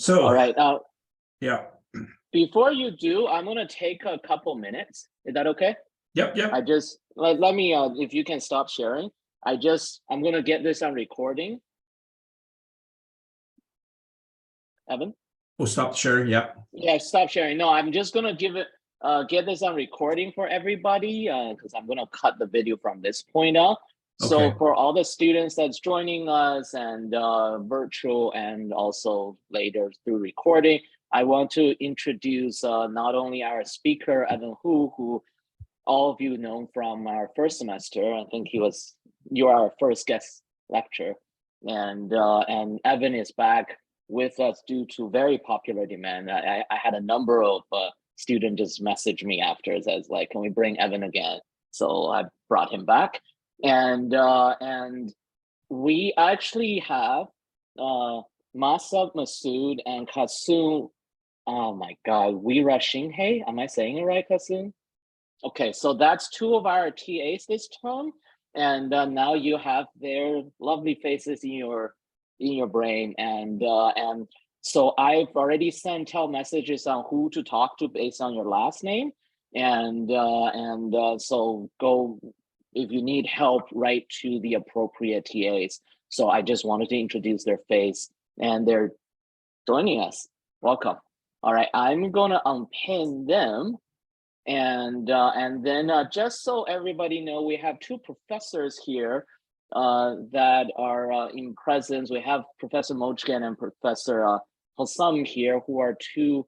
So, all right. yeah. Before you do, I'm gonna take a couple minutes. Is that okay? Yep. I just let me if you can stop sharing. I'm gonna get this on recording. Evan? We'll stop sharing. Yep. Yeah, stop sharing. No, I'm just gonna get this on recording for everybody because I'm gonna cut the video from this point out. So Okay. for all the students that's joining us and virtual and also later through recording, I want to introduce not only our speaker, Evan Hu, who all of you know from our first semester. I think you are our first guest lecturer. And Evan is back with us due to very popular demand. I had a number of students just message me after, as like, can we bring Evan again? So I brought him back. And we actually have Masab Masood and Kasun. Oh my God, Weera Shinghe. Am I saying it right, Kasun? Okay, so that's two of our TAs this term, and now you have their lovely faces in your brain, and so I've already sent tell messages on who to talk to based on your last name, and so go if you need help, write to the appropriate TAs. So I just wanted to introduce their face, and they're joining us. Welcome. All right, I'm gonna unpin them. And then just so everybody know, we have two professors here that are in presence. We have Professor Mojgan and Professor Hossam here, who are two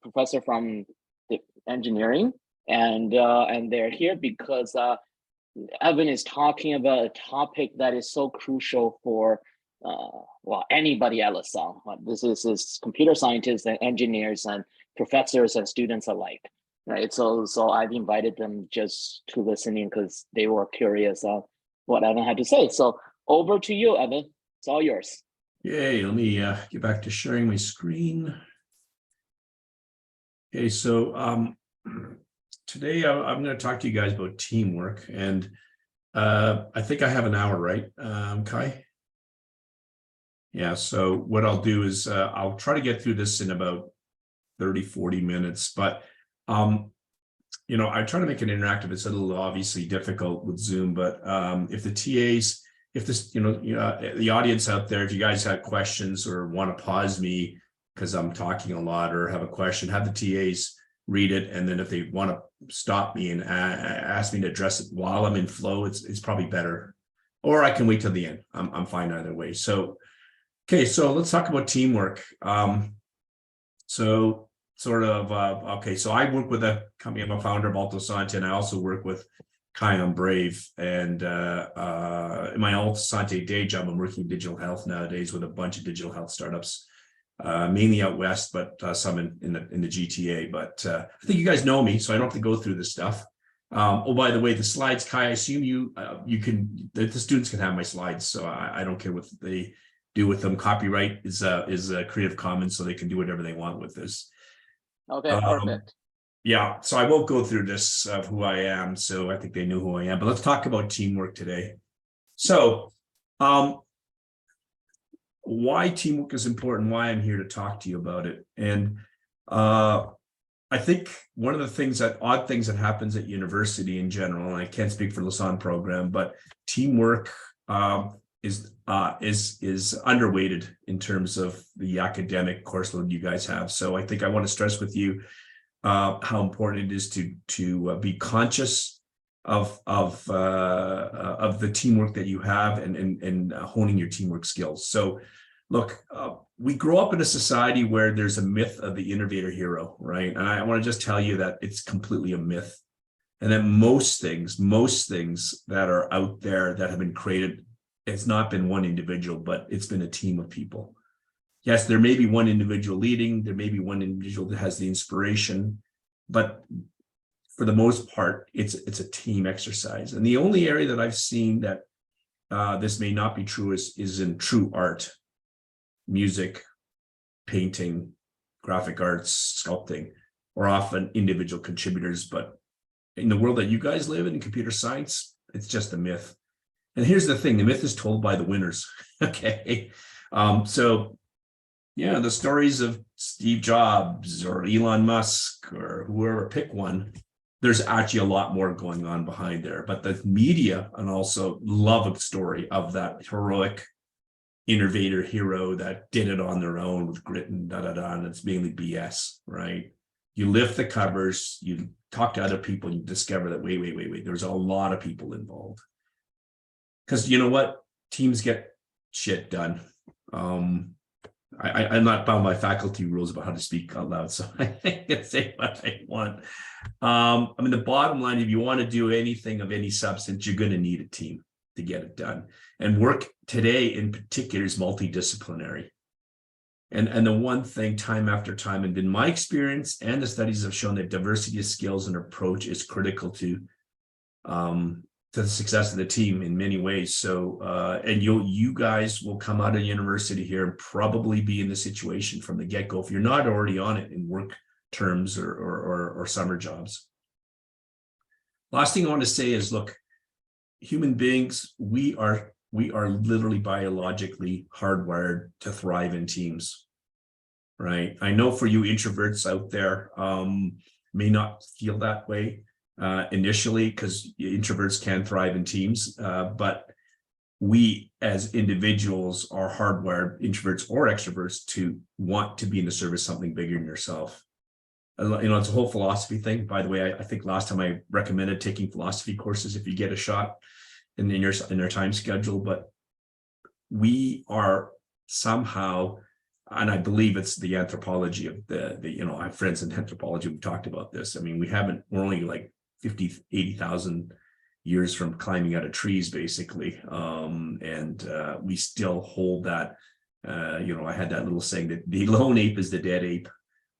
professor from the engineering, and they're here because Evan is talking about a topic that is so crucial for well, anybody at LaSalle. This is computer scientists and engineers and professors and students alike. Right, so I've invited them just to listen in because they were curious of what Evan had to say. So over to you, Evan. It's all yours. Yay, let me get back to sharing my screen. Okay, so today I'm going to talk to you guys about teamwork, and I think I have an hour, right, Kai? Yeah, so what I'll do is I'll try to get through this in about 30-40 minutes, but you know, I try to make it interactive. It's a little obviously difficult with Zoom, but if the TAs, if this, you know, the audience out there, if you guys have questions or want to pause me because I'm talking a lot or have a question, have the TAs read it, and then if they want to stop me and ask me to address it while I'm in flow, it's probably better. Or I can wait till the end. I'm fine either way. So, okay, so let's talk about teamwork. So sort of, okay, so I work with a company, I'm a founder of Alto Sante, and I also work with Kion Brave. And in my Alto Sante day job, I'm working in digital health nowadays with a bunch of digital health startups, mainly out west, but some in the GTA. But I think you guys know me, so I don't have to go through this stuff. Oh, by the way, the slides, Kai, I assume the students can have my slides, so I don't care what they do with them. Copyright is a Creative Commons, so they can do whatever they want with this. Okay, perfect. Yeah, so I won't go through this of who I am. So I think they know who I am, but let's talk about teamwork today. So why teamwork is important, why I'm here to talk to you about it. And I think one of the odd things that happens at university in general, and I can't speak for Lassonde program, but teamwork is underweighted in terms of the academic course load you guys have. So I think I want to stress with you how important it is to be conscious of the teamwork that you have and honing your teamwork skills. So look, we grow up in a society where there's a myth of the innovator hero, right? And I want to just tell you that it's completely a myth, and that most things that are out there that have been created, it's not been one individual, but it's been a team of people. Yes, there may be one individual leading, there may be one individual that has the inspiration, but for the most part, it's a team exercise. And the only area that I've seen that this may not be true is in true art, music, painting, graphic arts, sculpting, or often individual contributors. But in the world that you guys live in computer science, it's just a myth. And here's the thing, the myth is told by the winners. Okay. So Yeah, the stories of Steve Jobs or Elon Musk or whoever, pick one. There's actually a lot more going on behind there, but the media and also love a story of that heroic innovator hero that did it on their own with grit and and it's mainly BS, right? You lift the covers, you talk to other people, you discover that wait, there's a lot of people involved. Because you know what? Teams get shit done. I'm not bound by faculty rules about how to speak out loud, so I can say what I want. I mean, the bottom line, if you want to do anything of any substance, you're going to need a team to get it done. And work today in particular is multidisciplinary. And the one thing time after time, and in my experience and the studies have shown that diversity of skills and approach is critical to the success of the team in many ways. So, and you guys will come out of university here and probably be in the situation from the get-go if you're not already on it in work terms or summer jobs. Last thing I want to say is, look, human beings, we are literally biologically hardwired to thrive in teams, right? I know for you introverts out there may not feel that way initially, because introverts can thrive in teams, but we as individuals are hardwired, introverts or extroverts, to want to be in the service of something bigger than yourself. You know, it's a whole philosophy thing. By the way, I think last time I recommended taking philosophy courses if you get a shot in their time schedule, but we are somehow, and I believe it's the anthropology of the you know, I have friends in anthropology who talked about this. I mean, we're only like 50, 80,000 years from climbing out of trees, basically. And we still hold that, you know, I had that little saying that the lone ape is the dead ape,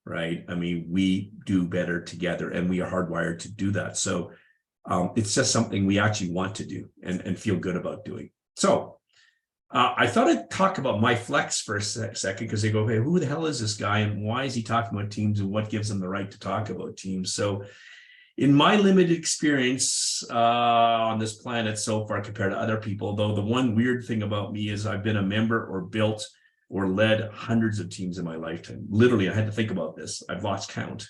right? I mean, we do better together and we are hardwired to do that. So it's just something we actually want to do and feel good about doing. So I thought I'd talk about my flex for a second, because they go, hey, who the hell is this guy and why is he talking about teams and what gives him the right to talk about teams? So in my limited experience on this planet so far compared to other people, though, the one weird thing about me is I've been a member or built or led hundreds of teams in my lifetime. Literally, I had to think about this. I've lost count.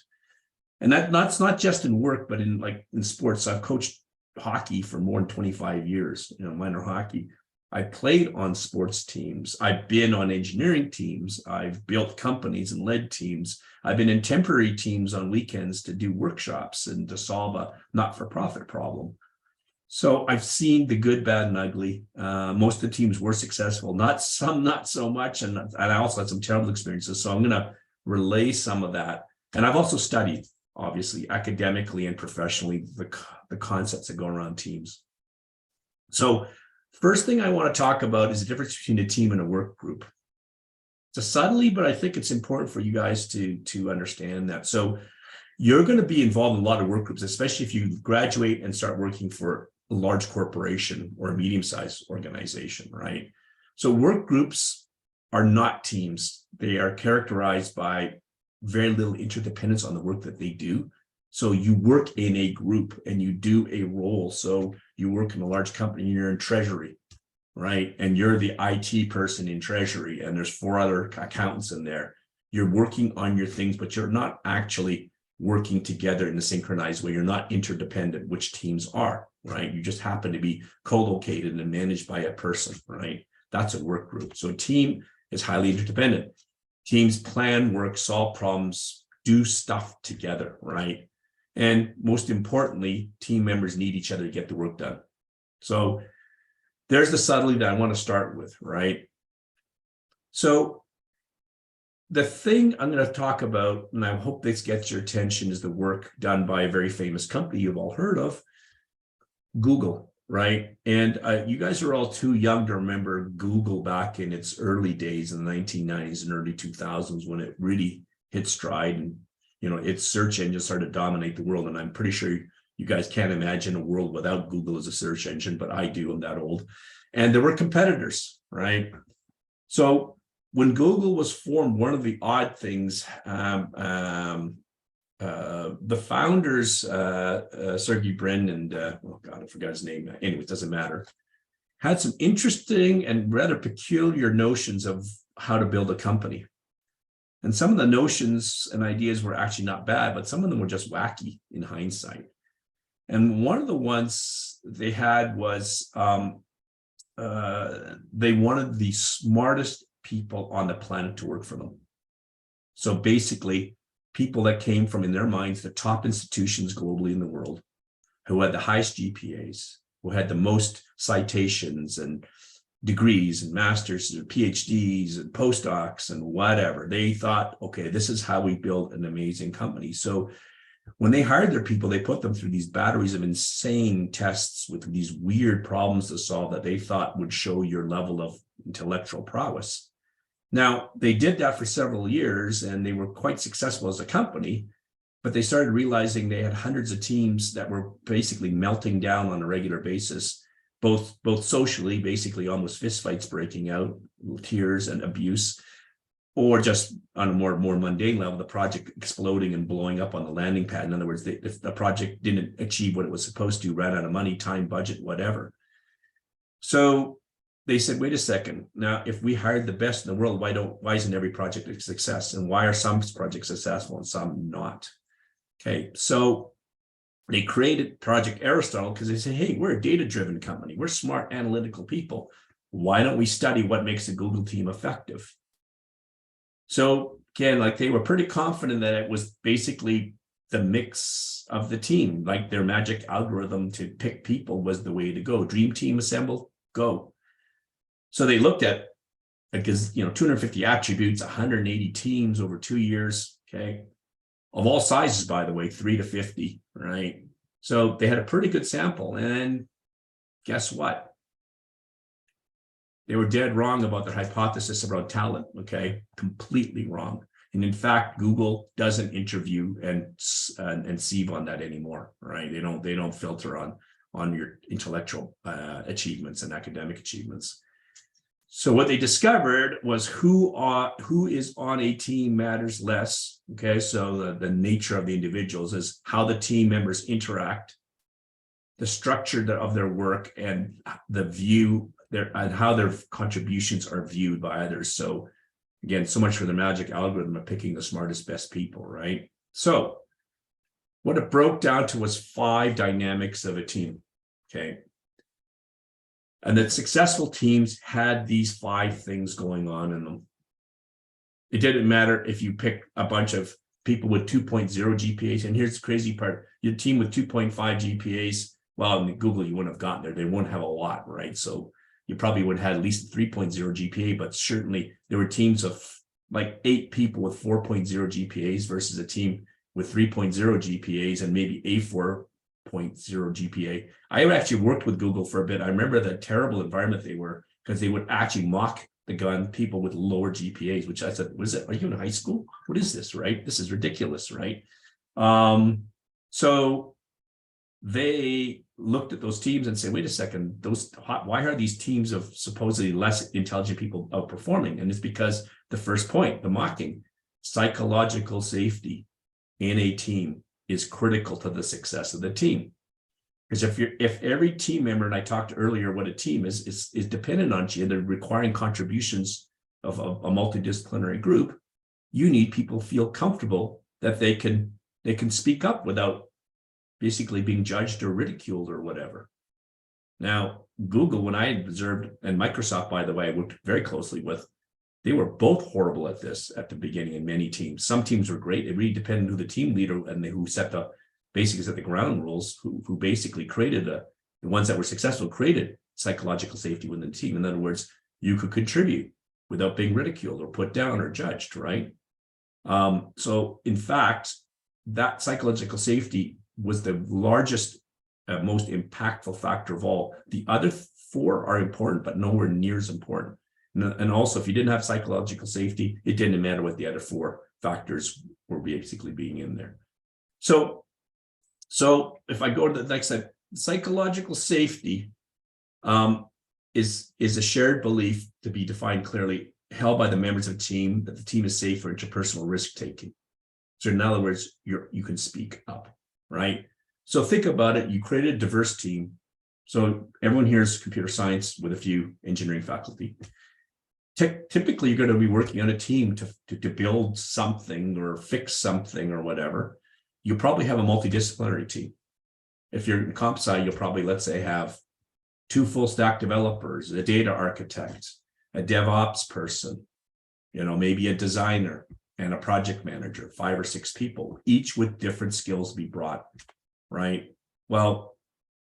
And that's not just in work, but in sports. I've coached hockey for more than 25 years, you know, minor hockey. I played on sports teams. I've been on engineering teams. I've built companies and led teams. I've been in temporary teams on weekends to do workshops and to solve a not-for-profit problem. So I've seen the good, bad, and ugly. Most of the teams were successful, not some, not so much. And I also had some terrible experiences. So I'm going to relay some of that. And I've also studied, obviously, academically and professionally, the concepts that go around teams. So first thing I want to talk about is the difference between a team and a work group. It's a subtlety, but I think it's important for you guys to understand that. So you're going to be involved in a lot of work groups, especially if you graduate and start working for a large corporation or a medium-sized organization, right? So work groups are not teams. They are characterized by very little interdependence on the work that they do. So you work in a group and you do a role. So you work in a large company, you're in treasury, right? And you're the IT person in treasury, and there's 4 other accountants in there. You're working on your things, but you're not actually working together in a synchronized way. You're not interdependent, which teams are, right? You just happen to be co-located and managed by a person, right? That's a work group. So a team is highly interdependent. Teams plan, work, solve problems, do stuff together, right? And most importantly, team members need each other to get the work done. So there's the subtlety that I want to start with, right? So the thing I'm going to talk about, and I hope this gets your attention, is the work done by a very famous company you've all heard of, Google, right? And you guys are all too young to remember Google back in its early days in the 1990s and early 2000s, when it really hit stride and, you know, its search engine started to dominate the world. And I'm pretty sure you guys can't imagine a world without Google as a search engine, but I do, I'm that old. And there were competitors, right? So when Google was formed, one of the odd things, the founders, Sergey Brin and, oh God, I forgot his name. Anyway, it doesn't matter. Had some interesting and rather peculiar notions of how to build a company. And some of the notions and ideas were actually not bad, but some of them were just wacky in hindsight. And one of the ones they had was they wanted the smartest people on the planet to work for them. So basically, people that came from, in their minds, the top institutions globally in the world, who had the highest GPAs, who had the most citations and degrees and masters and PhDs and postdocs and whatever. They thought, okay, this is how we build an amazing company. So when they hired their people, they put them through these batteries of insane tests with these weird problems to solve that they thought would show your level of intellectual prowess. Now, they did that for several years and they were quite successful as a company, but they started realizing they had hundreds of teams that were basically melting down on a regular basis, both socially, basically almost fistfights breaking out, tears and abuse, or just on a more mundane level, the project exploding and blowing up on the landing pad. In other words, if the project didn't achieve what it was supposed to, ran out of money, time, budget, whatever. So they said, wait a second. Now, if we hired the best in the world, why isn't every project a success? And why are some projects successful and some not? Okay, so they created Project Aristotle because they say, hey, we're a data-driven company. We're smart, analytical people. Why don't we study what makes a Google team effective? So again, like they were pretty confident that it was basically the mix of the team, like their magic algorithm to pick people was the way to go. Dream team assemble, go. So they looked at, because 250 attributes, 180 teams over 2 years, okay, of all sizes, by the way, 3 to 50, right? So they had a pretty good sample, and guess what? They were dead wrong about their hypothesis about talent, okay? Completely wrong. And in fact, Google doesn't interview and sieve on that anymore, right? They don't filter on your intellectual achievements and academic achievements. So what they discovered was who is on a team matters less, okay? So the nature of the individuals is how the team members interact, the structure of their work, and the view and how their contributions are viewed by others. So again, so much for the magic algorithm of picking the smartest, best people, right? So what it broke down to was 5 dynamics of a team, okay? And that successful teams had these 5 things going on in them. It didn't matter if you picked a bunch of people with 2.0 GPAs. And here's the crazy part. Your team with 2.5 GPAs, well, in Google, you wouldn't have gotten there. They wouldn't have a lot, right? So you probably would have had at least 3.0 GPA, but certainly there were teams of like 8 people with 4.0 GPAs versus a team with 3.0 GPAs and maybe a 4.0 GPA. I actually worked with Google for a bit. I remember the terrible environment they were, because they would actually mock the gun people with lower GPAs, which I said, what is it? Are you in high school? What is this, right? This is ridiculous, right? So they looked at those teams and said, wait a second, why are these teams of supposedly less intelligent people outperforming? And it's because the first point, the mocking, psychological safety in a team is critical to the success of the team. Because if every team member, and I talked earlier what a team is dependent on you, they're requiring contributions of a multidisciplinary group, you need people to feel comfortable that they can speak up without basically being judged or ridiculed or whatever. Now, Google, when I observed, and Microsoft, by the way, I worked very closely with, they were both horrible at this at the beginning in many teams. Some teams were great. It really depended on who the team leader and who set the ground rules, who basically created the ones that were successful, created psychological safety within the team. In other words, you could contribute without being ridiculed or put down or judged, right? So in fact, that psychological safety was the largest, most impactful factor of all. The other 4 are important, but nowhere near as important. And also, if you didn't have psychological safety, it didn't matter what the other 4 factors were basically being in there. So if I go to the next slide, psychological safety is a shared belief, to be defined clearly, held by the members of the team, that the team is safe for interpersonal risk-taking. So in other words, you can speak up, right? So think about it. You created a diverse team. So everyone here is computer science with a few engineering faculty. typically you're going to be working on a team to build something or fix something or whatever. You probably have a multidisciplinary team. If you're in comp sci, you'll probably, let's say, have 2 full stack developers, a data architect, a DevOps person, maybe a designer and a project manager, 5 or 6 people, each with different skills be brought, right? Well,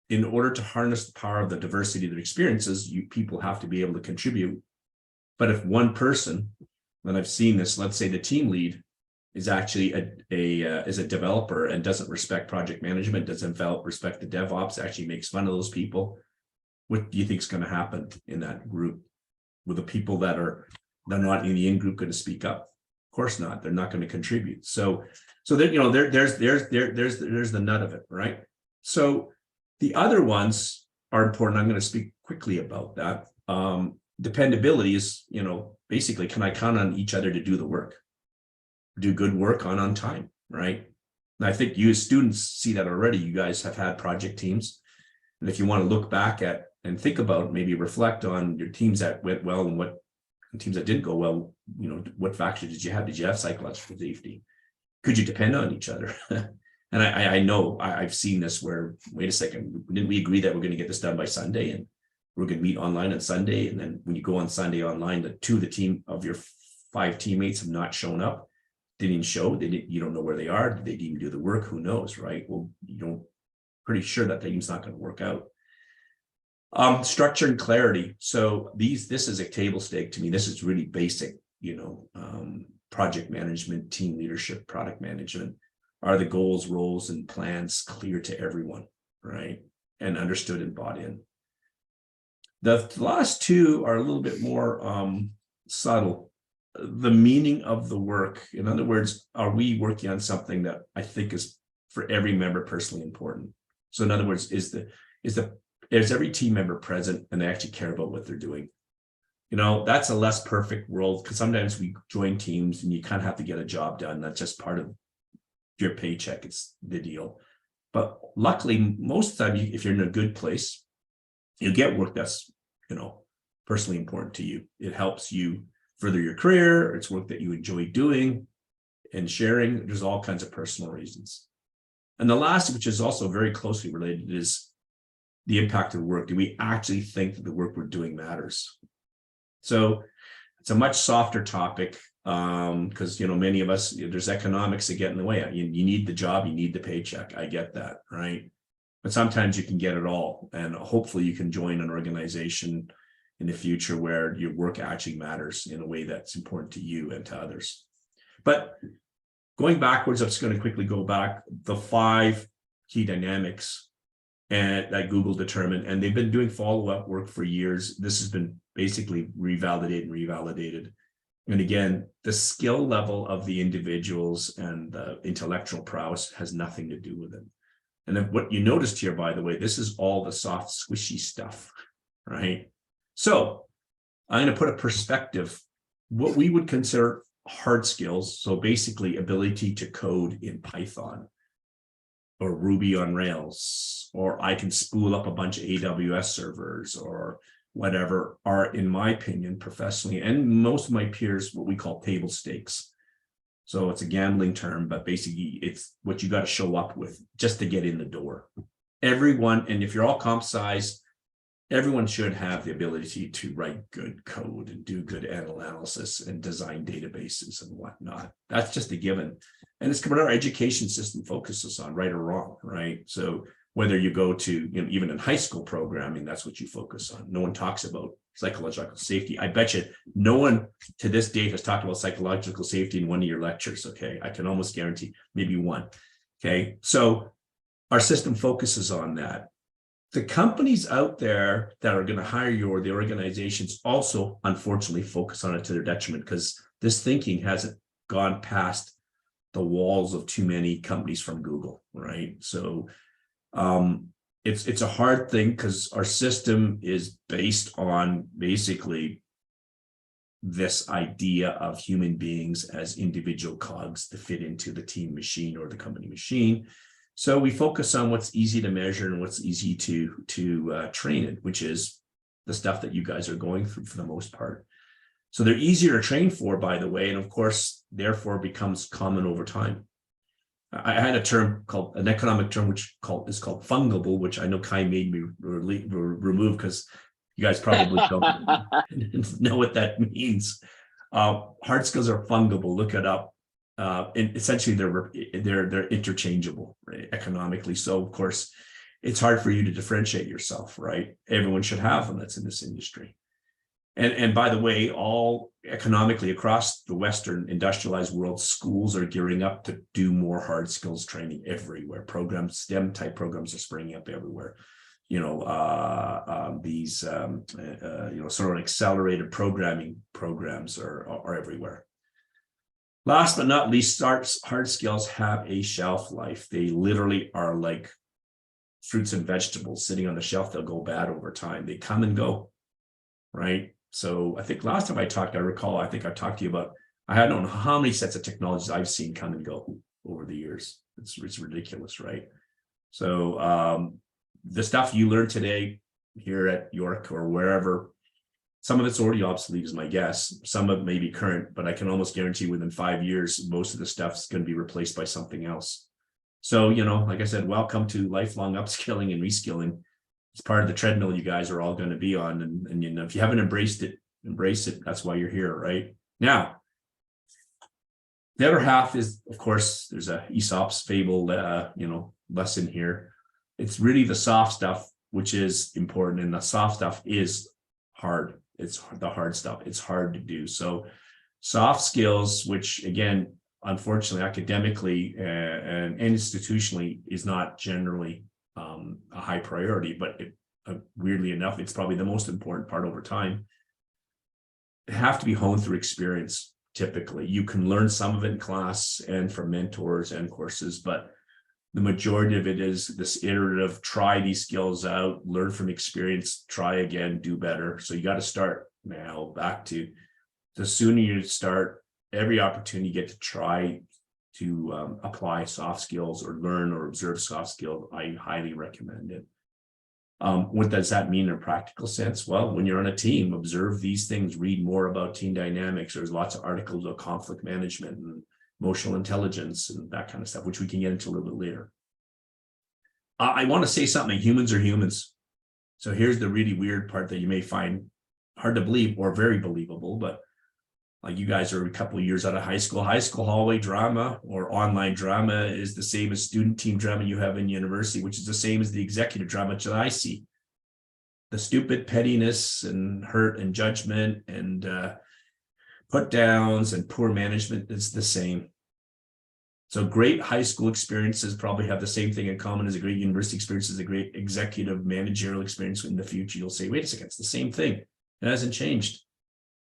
in order to harness the power of the diversity of their experiences, people have to be able to contribute. But if one person, and I've seen this, let's say the team lead is actually is a developer and doesn't respect project management, doesn't respect the DevOps, actually makes fun of those people, what do you think is going to happen in that group? With the people they're not in the in-group going to speak up? Of course not. They're not going to contribute. So there's the nut of it, right? So the other ones are important. I'm going to speak quickly about that. Dependability is, basically, can I count on each other to do the work, do good work on time, right? And I think you as students see that already. You guys have had project teams. And if you want to look back at and think about, maybe reflect on your teams that went well and what teams that didn't go well, what factors did you have? Did you have psychological safety? Could you depend on each other? And I know I've seen this where, wait a second, didn't we agree that we're going to get this done by Sunday and we're going to meet online on Sunday? And then when you go on Sunday online, the 2 of the team of your 5 teammates have not shown up, didn't show, you don't know where they are. Did they even do the work? Who knows, right? Well, pretty sure that team's not going to work out. Structure and clarity. So this is a table stake to me. This is really basic, project management, team leadership, product management. Are the goals, roles, and plans clear to everyone, right? And understood and bought in. The last 2 are a little bit more subtle. The meaning of the work. In other words, are we working on something that I think is for every member personally important? So in other words, is every team member present and they actually care about what they're doing? That's a less perfect world because sometimes we join teams and you kind of have to get a job done. That's just part of your paycheck. It's the deal. But luckily, most of the time, if you're in a good place, you get work that's, personally important to you. It helps you further your career. It's work that you enjoy doing and sharing. There's all kinds of personal reasons. And the last, which is also very closely related, is the impact of the work. Do we actually think that the work we're doing matters? So it's a much softer topic because, many of us, there's economics that get in the way. You need the job, you need the paycheck. I get that, right? But sometimes you can get it all. And hopefully you can join an organization in the future where your work actually matters in a way that's important to you and to others. But going backwards, I'm just going to quickly go back the 5 key dynamics and that Google determined, and they've been doing follow-up work for years. This has been basically revalidated. And again, the skill level of the individuals and the intellectual prowess has nothing to do with it. And then what you noticed here, by the way, this is all the soft, squishy stuff, right? So I'm going to put a perspective, what we would consider hard skills. So basically ability to code in Python or Ruby on Rails, or I can spool up a bunch of AWS servers or whatever, are, in my opinion, professionally, and most of my peers, what we call table stakes. So it's a gambling term, but basically it's what you got to show up with just to get in the door. Everyone, and if you're all comp sci, everyone should have the ability to write good code and do good analysis and design databases and whatnot. That's just a given. And it's what our education system focuses on, right or wrong, right? So whether you go to, even in high school programming, that's what you focus on. No one talks about psychological safety. I bet you no one to this date has talked about psychological safety in one of your lectures, okay? I can almost guarantee maybe one, okay? So our system focuses on that. The companies out there that are going to hire you, or the organizations, also unfortunately focus on it to their detriment, because this thinking hasn't gone past the walls of too many companies from Google, right? So it's a hard thing because our system is based on basically this idea of human beings as individual cogs to fit into the team machine or the company machine. So we focus on what's easy to measure and what's easy to train it, which is the stuff that you guys are going through for the most part. So they're easier to train for, by the way, and of course, therefore becomes common over time. I had a term called an economic term, which is called fungible, which I know Kai made me remove because you guys probably don't know what that means. Hard skills are fungible. Look it up. And essentially, they're interchangeable, right, economically. So of course, it's hard for you to differentiate yourself, right? Everyone should have them that's in this industry. And by the way, all economically across the Western industrialized world, schools are gearing up to do more hard skills training everywhere. Programs, STEM type programs are springing up everywhere. These sort of accelerated programming programs are everywhere. Last but not least, hard skills have a shelf life. They literally are like fruits and vegetables sitting on the shelf. They'll go bad over time. They come and go, right? So I think last time I talked, I think I talked to you about, I don't know how many sets of technologies I've seen come and go over the years. It's ridiculous, right? So the stuff you learned today here at York or wherever, some of it's already obsolete is my guess. Some of it may be current, but I can almost guarantee within 5 years, most of the stuff's going to be replaced by something else. So, like I said, welcome to lifelong upskilling and reskilling. It's part of the treadmill you guys are all going to be on. And if you haven't embraced it, embrace it. That's why you're here, right? Now, the other half is, of course, there's a Aesop's fable, lesson here. It's really the soft stuff, which is important. And the soft stuff is hard. It's the hard stuff. It's hard to do. So soft skills, which again, unfortunately, academically and institutionally is not generally a high priority, but weirdly enough, it's probably the most important part over time. They have to be honed through experience. Typically, you can learn some of it in class and from mentors and courses, but the majority of it is this iterative, try these skills out, learn from experience, try again, do better. So you got to start now. Back to the sooner you start, every opportunity you get to try to apply soft skills or learn or observe soft skills, I highly recommend it. What does that mean in a practical sense? Well, when you're on a team, observe these things, read more about team dynamics. There's lots of articles about conflict management and emotional intelligence and that kind of stuff, which we can get into a little bit later. I want to say something, humans are humans. So here's the really weird part that you may find hard to believe or very believable, but like you guys are a couple of years out of high school hallway drama or online drama is the same as student team drama you have in university, which is the same as the executive drama that I see. The stupid pettiness and hurt and judgment and put downs and poor management is the same. So great high school experiences probably have the same thing in common as a great university experience, as a great executive managerial experience in the future. You'll say, wait a second, it's the same thing. It hasn't changed,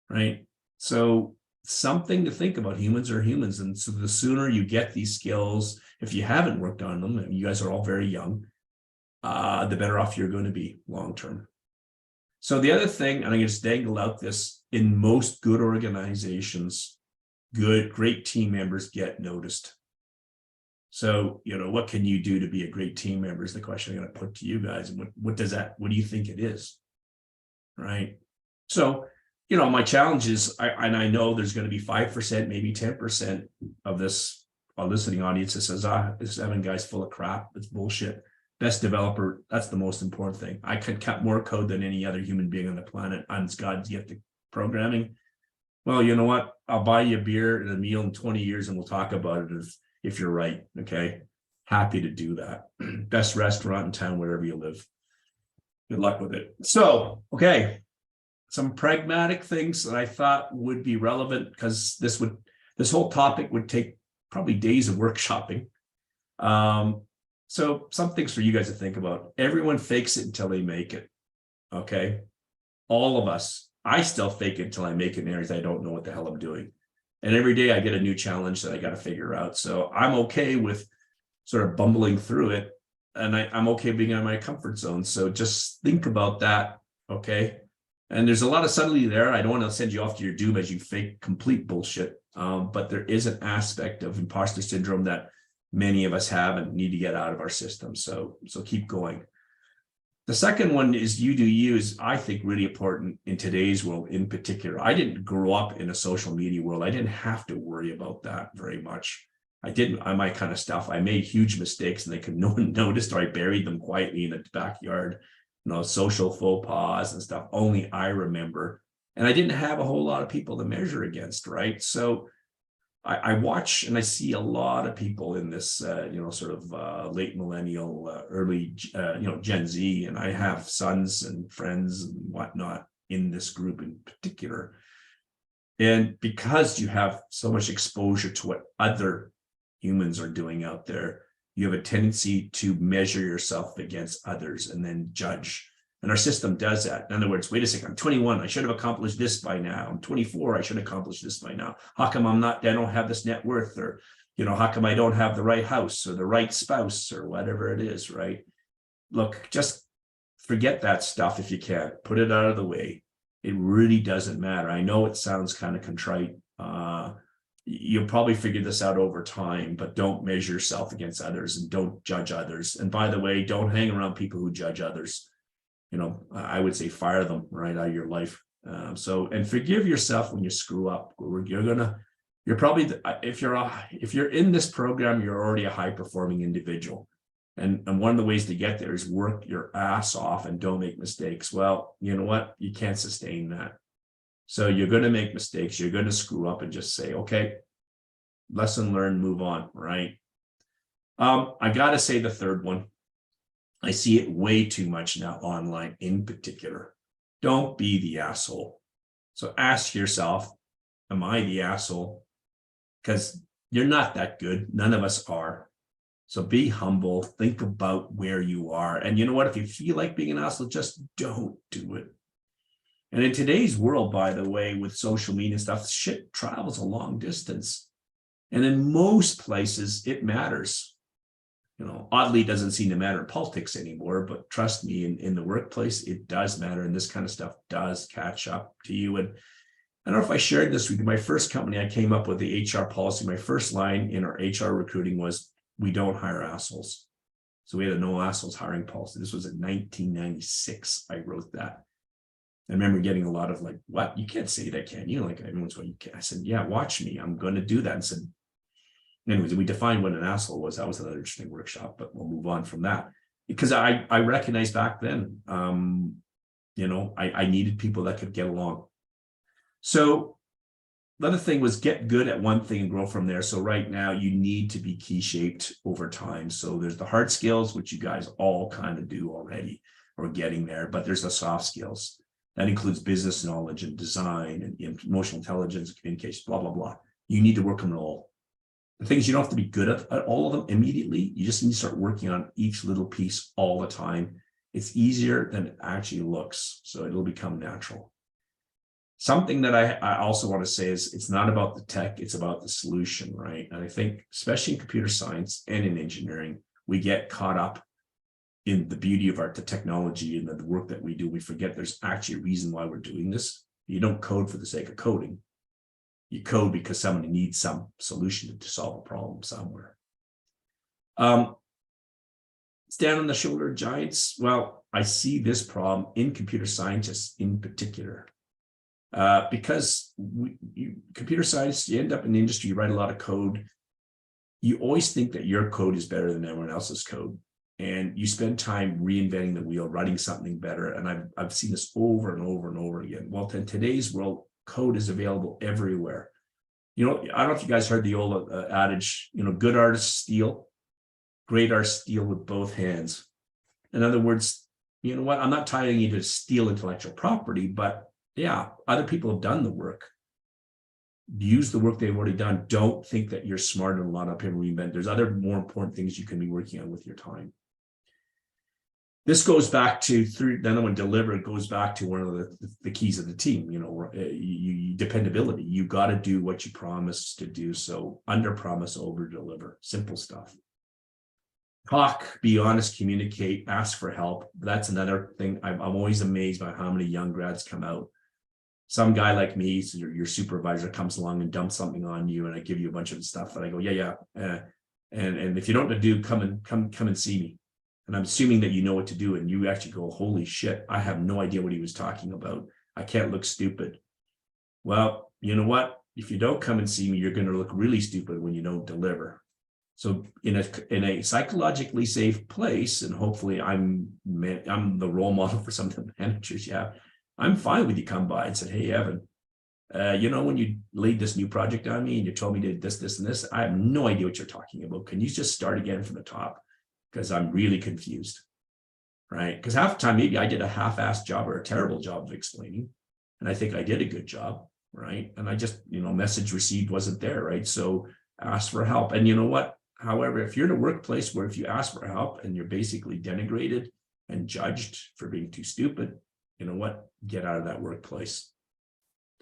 right? So something to think about. Humans are humans. And so the sooner you get these skills, if you haven't worked on them, and you guys are all very young, the better off you're going to be long-term. So the other thing, and I'm going to just dangle out this, in most good organizations, great team members get noticed. So, what can you do to be a great team member is the question I'm going to put to you guys. And what do you think it is? Right. So, my challenge is, I know there's going to be 5%, maybe 10% of this listening audience that says, this Evan guy's full of crap. It's bullshit. Best developer, that's the most important thing. I could cut more code than any other human being on the planet. I'm God's gift to programming. Well, you know what? I'll buy you a beer and a meal in 20 years and we'll talk about it if you're right. Okay. Happy to do that. Best restaurant in town, wherever you live. Good luck with it. So, okay. Some pragmatic things that I thought would be relevant because this whole topic would take probably days of workshopping. So some things for you guys to think about. Everyone fakes it until they make it. Okay. All of us. I still fake it until I make it in areas I don't know what the hell I'm doing. And every day I get a new challenge that I got to figure out. So I'm okay with sort of bumbling through it. And I'm okay being in my comfort zone. So just think about that. Okay. And there's a lot of subtlety there. I don't want to send you off to your doom as you fake complete bullshit. But there is an aspect of imposter syndrome that many of us have and need to get out of our system. So keep going. The second one is you do you is, I think, really important in today's world in particular. I didn't grow up in a social media world. I didn't have to worry about that very much. I didn't, I my kind of stuff. I made huge mistakes and no one noticed, or I buried them quietly in the backyard, social faux pas and stuff. Only I remember. And I didn't have a whole lot of people to measure against, right? So I watch and I see a lot of people in this, sort of late millennial, early, Gen Z, and I have sons and friends and whatnot in this group in particular. And because you have so much exposure to what other humans are doing out there, you have a tendency to measure yourself against others and then judge. And our system does that. In other words, wait a second, I'm 21. I should have accomplished this by now. I'm 24. I should accomplish this by now. How come I don't have this net worth? Or, how come I don't have the right house or the right spouse or whatever it is, right? Look, just forget that stuff if you can. Put it out of the way. It really doesn't matter. I know it sounds kind of contrite. You'll probably figure this out over time, but don't measure yourself against others and don't judge others. And by the way, don't hang around people who judge others. I would say fire them right out of your life. And forgive yourself when you screw up. You're probably, if you're in this program, you're already a high performing individual. And one of the ways to get there is work your ass off and don't make mistakes. Well, you know what? You can't sustain that. So you're going to make mistakes. You're going to screw up and just say, okay, lesson learned, move on, right? I got to say the third one. I see it way too much now online in particular. Don't be the asshole. So ask yourself, am I the asshole? Because you're not that good. None of us are. So be humble. Think about where you are. And you know what? If you feel like being an asshole, just don't do it. And in today's world, by the way, with social media and stuff, shit travels a long distance. And in most places, it matters. Oddly, it doesn't seem to matter in politics anymore, but trust me, in the workplace, it does matter. And this kind of stuff does catch up to you. And I don't know if I shared this with you. My first company, I came up with the HR policy. My first line in our HR recruiting was, we don't hire assholes. So we had a no assholes hiring policy. This was in 1996. I wrote that. I remember getting a lot of like, what? You can't say that, can you? Like everyone's going, you can't. I said, yeah, watch me. I'm going to do that. And said, anyways, we defined what an asshole was. That was another interesting workshop, but we'll move on from that. Because I recognized back then, I needed people that could get along. So the other thing was get good at one thing and grow from there. So right now you need to be key shaped over time. So there's the hard skills, which you guys all kind of do already or getting there, but there's the soft skills. That includes business knowledge and design and emotional intelligence and communication, blah, blah, blah. You need to work on it all. The thing is, you don't have to be good at all of them immediately. You just need to start working on each little piece all the time. It's easier than it actually looks. So it'll become natural. Something that I also want to say is it's not about the tech, it's about the solution, right? And I think, especially in computer science and in engineering, we get caught up in the beauty of the technology and the work that we do. We forget there's actually a reason why we're doing this. You don't code for the sake of coding. You code because somebody needs some solution to solve a problem somewhere. Stand on the shoulder of giants. Well, I see this problem in computer scientists in particular. Because computer science, you end up in the industry, you write a lot of code. You always think that your code is better than everyone else's code. And you spend time reinventing the wheel, writing something better. And I've seen this over and over and over again. Well, in today's world, code is available everywhere. I don't know if you guys heard the old adage, good artists steal, great artists steal with both hands. In other words, you know what? I'm not telling you to steal intellectual property, but yeah, other people have done the work. Use the work they've already done. Don't think that you're smart and a lot up here and reinvent. There's other more important things you can be working on with your time. This goes back to then when deliver, it goes back to one of the keys of the team, dependability. You got to do what you promise to do. So under promise, over deliver, simple stuff. Talk, be honest, communicate, ask for help. That's another thing. I'm always amazed by how many young grads come out. Some guy like me, so your supervisor comes along and dumps something on you, and I give you a bunch of stuff, and I go, yeah. And if you don't know what to do, come and see me. And I'm assuming that you know what to do, and you actually go, holy shit, I have no idea what he was talking about. I can't look stupid. Well, you know what? If you don't come and see me, you're going to look really stupid when you don't deliver. So in a psychologically safe place, and hopefully I'm the role model for some of the managers you have, I'm fine with you come by and said, hey, Evan, when you laid this new project on me and you told me to this, this, and this, I have no idea what you're talking about. Can you just start again from the top? Because I'm really confused, right? Because half the time, maybe I did a half-assed job or a terrible job of explaining, and I think I did a good job, right? And I just, message received wasn't there, right? So ask for help. And you know what? However, if you're in a workplace where if you ask for help and you're basically denigrated and judged for being too stupid, you know what? Get out of that workplace.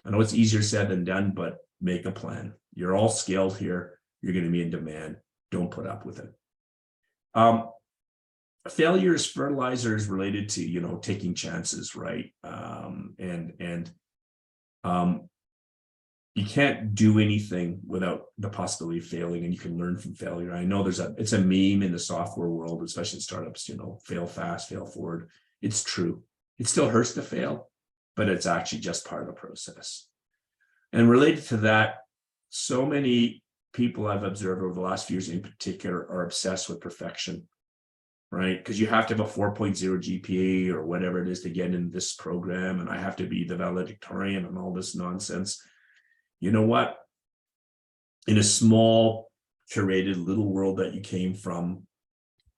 I know it's easier said than done, but make a plan. You're all skilled here. You're going to be in demand. Don't put up with it. Failure is fertilizer is related to, taking chances, right? You can't do anything without the possibility of failing, and you can learn from failure. I know it's a meme in the software world, especially in startups, fail fast, fail forward. It's true. It still hurts to fail, but it's actually just part of the process. And related to that, so many people I've observed over the last few years in particular are obsessed with perfection, right? Because you have to have a 4.0 GPA or whatever it is to get in this program, and I have to be the valedictorian and all this nonsense. You know what? In a small, curated little world that you came from,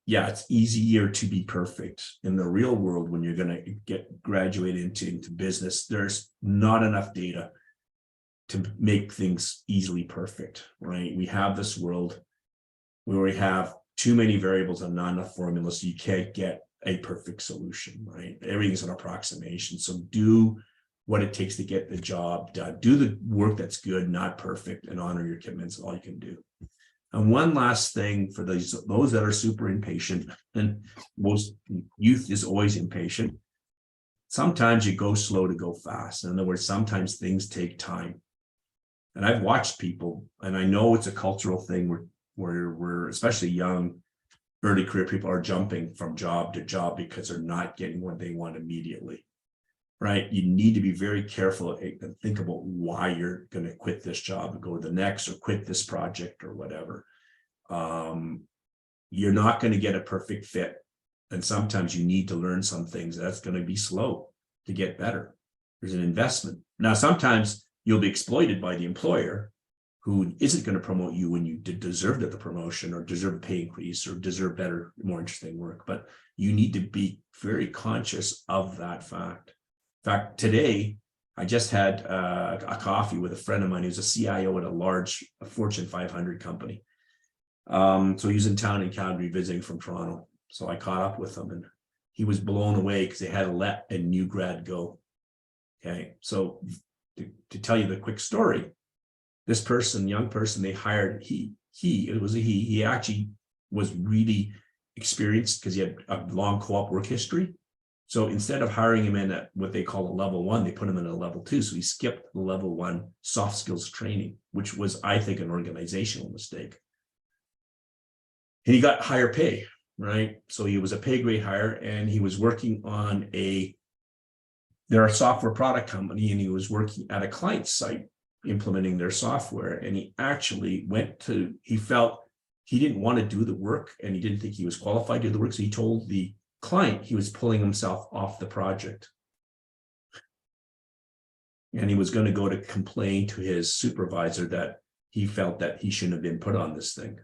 yeah, it's easier to be perfect. In the real world, when you're going to graduate into business, there's not enough data to make things easily perfect, right? We have this world where we have too many variables and not enough formulas, so you can't get a perfect solution, right? Everything's an approximation. So do what it takes to get the job done. Do the work that's good, not perfect, and honor your commitments. All you can do. And one last thing for those that are super impatient, and most youth is always impatient. Sometimes you go slow to go fast. In other words, sometimes things take time. And I've watched people, and I know it's a cultural thing where we're especially young, early career people are jumping from job to job because they're not getting what they want immediately. Right? You need to be very careful and think about why you're going to quit this job and go to the next, or quit this project or whatever. You're not going to get a perfect fit. And sometimes you need to learn some things. That's going to be slow to get better. There's an investment. Now, sometimes you'll be exploited by the employer who isn't going to promote you when you deserved the promotion or deserve a pay increase or deserve better, more interesting work. But you need to be very conscious of that fact. In fact, today, I just had a coffee with a friend of mine who's a CIO at a large Fortune 500 company. So he was in town in Calgary visiting from Toronto. So I caught up with him, and he was blown away because they had to let a new grad go. Okay, so to tell you the quick story, this person, young person they hired, he actually was really experienced because he had a long co-op work history. So instead of hiring him in at what they call a level 1, they put him in a level 2. So he skipped the level 1 soft skills training, which was, I think, an organizational mistake. And he got higher pay, right? So he was a pay grade higher, and he was working on they're a software product company, and he was working at a client site implementing their software. And he actually he felt he didn't want to do the work, and he didn't think he was qualified to do the work. So he told the client he was pulling himself off the project, and he was going to go to complain to his supervisor that he felt that he shouldn't have been put on this thing.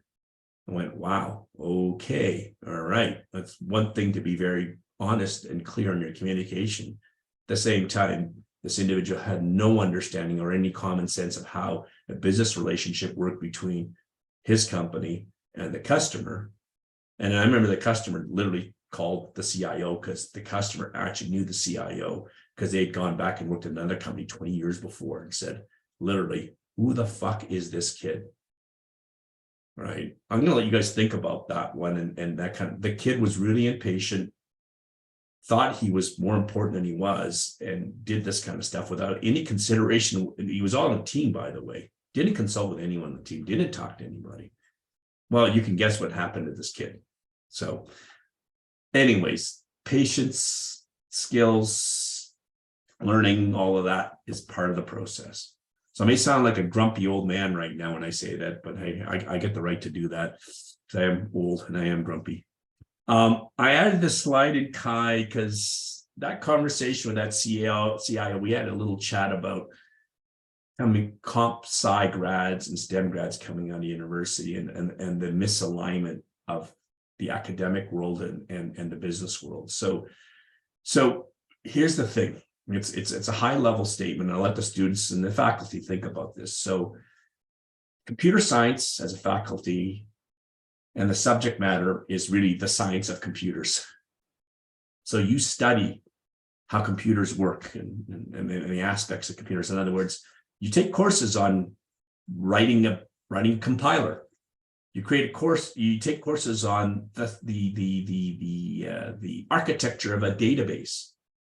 I went, wow, okay, all right. That's one thing, to be very honest and clear on your communication. At the same time, this individual had no understanding or any common sense of how a business relationship worked between his company and the customer. And I remember the customer literally called the CIO, because the customer actually knew the CIO because they had gone back and worked at another company 20 years before, and said, literally, who the fuck is this kid? Right. I'm going to let you guys think about that one. And that the kid was really impatient, thought he was more important than he was, and did this kind of stuff without any consideration. He was on a team, by the way, didn't consult with anyone on the team, didn't talk to anybody. Well, you can guess what happened to this kid. So anyways, patience, skills, learning, all of that is part of the process. So I may sound like a grumpy old man right now when I say that, but hey, I get the right to do that because I am old and I am grumpy. I added this slide in Kai because that conversation with that CIO, we had a little chat about how many comp sci grads and STEM grads coming out of university and the misalignment of the academic world and the business world. So here's the thing. It's a high level statement. I'll let the students and the faculty think about this. So computer science as a faculty and the subject matter is really the science of computers. So you study how computers work and the aspects of computers. In other words, you take courses on writing a compiler. You create a course. You take courses on the architecture of a database,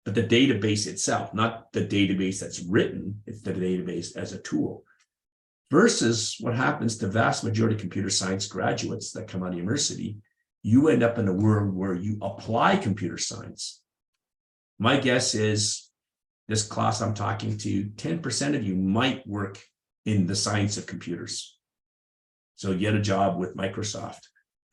but the database itself, not the database that's written. It's the database as a tool. Versus what happens to the vast majority of computer science graduates that come out of university, you end up in a world where you apply computer science. My guess is this class I'm talking to, 10% of you might work in the science of computers. So you get a job with Microsoft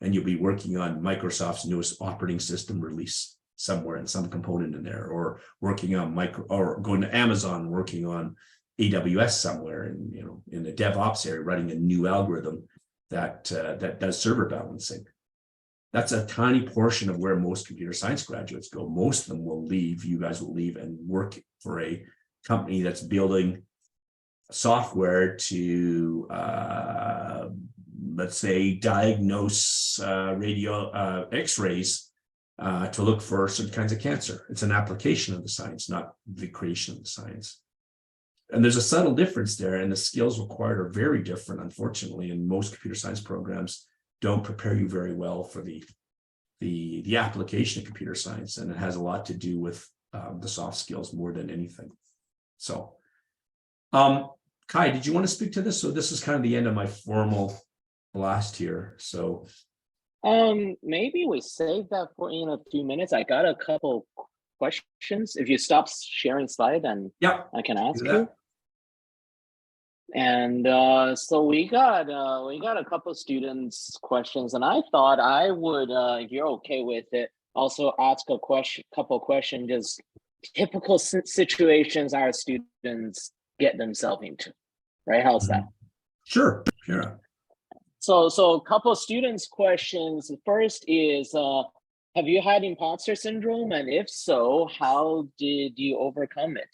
and you'll be working on Microsoft's newest operating system release somewhere in some component in there, or working on or going to Amazon, working on AWS somewhere, and in the DevOps area, writing a new algorithm that does server balancing. That's a tiny portion of where most computer science graduates go. Most of them will leave. You guys will leave and work for a company that's building software to, let's say, diagnose radio X-rays to look for certain kinds of cancer. It's an application of the science, not the creation of the science. And there's a subtle difference there, and the skills required are very different, unfortunately, and most computer science programs don't prepare you very well for the application of computer science, and it has a lot to do with the soft skills more than anything. So, Kai, did you want to speak to this? So this is kind of the end of my formal blast here. So, maybe we save that for in a few minutes. I got a couple questions. If you stop sharing slide, then yeah, I can ask you. And so we got a couple of students' questions, and I thought I would, if you're okay with it, also ask couple questions, just typical situations our students get themselves into, right? How's that? Sure. So a couple of students' questions. The first is, have you had imposter syndrome? And if so, how did you overcome it?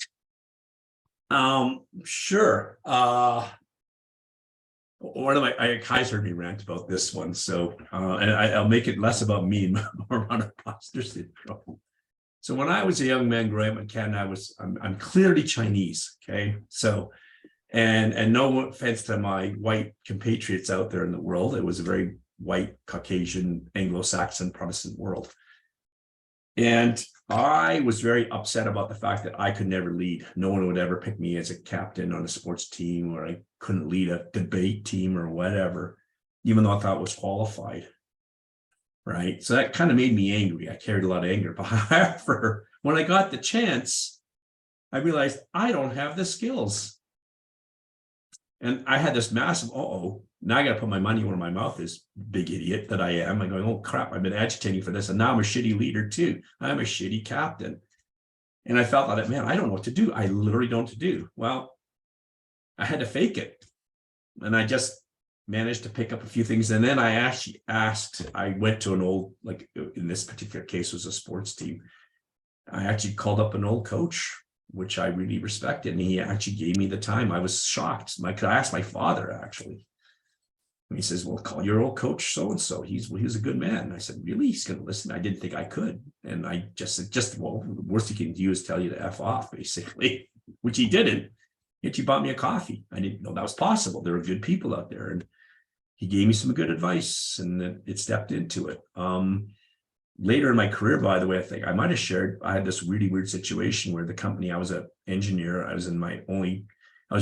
Sure. One of Kai's heard me rant about this one. So, and I'll make it less about me and more on imposter syndrome. So when I was a young man growing up in Canada, I'm clearly Chinese. Okay. So, and no offense to my white compatriots out there in the world, it was a very white, Caucasian, Anglo-Saxon, Protestant world. And I was very upset about the fact that I could never lead. No one would ever pick me as a captain on a sports team, or I couldn't lead a debate team or whatever, even though I thought I was qualified. Right. So that kind of made me angry. I carried a lot of anger. But however, when I got the chance, I realized I don't have the skills. And I had this massive, now I got to put my money where my mouth is, big idiot that I am. I'm going, oh crap, I've been agitating for this. And now I'm a shitty leader too. I'm a shitty captain. And I felt that, man, I don't know what to do. I literally don't know what to do. Well, I had to fake it. And I just managed to pick up a few things. And then I actually I went to an old, like in this particular case was a sports team. I actually called up an old coach, which I really respected. And he actually gave me the time. I was shocked. I asked my father, actually. And he says, well, call your old coach so-and-so. He was a good man. And I said, really? He's going to listen? I didn't think I could. And I just said, well, the worst he can do is tell you to F off, basically, which he didn't. He actually bought me a coffee. I didn't know that was possible. There were good people out there. And he gave me some good advice, and it stepped into it. Later in my career, by the way, I think I might have shared, I had this really weird situation where the company, I was an engineer. I was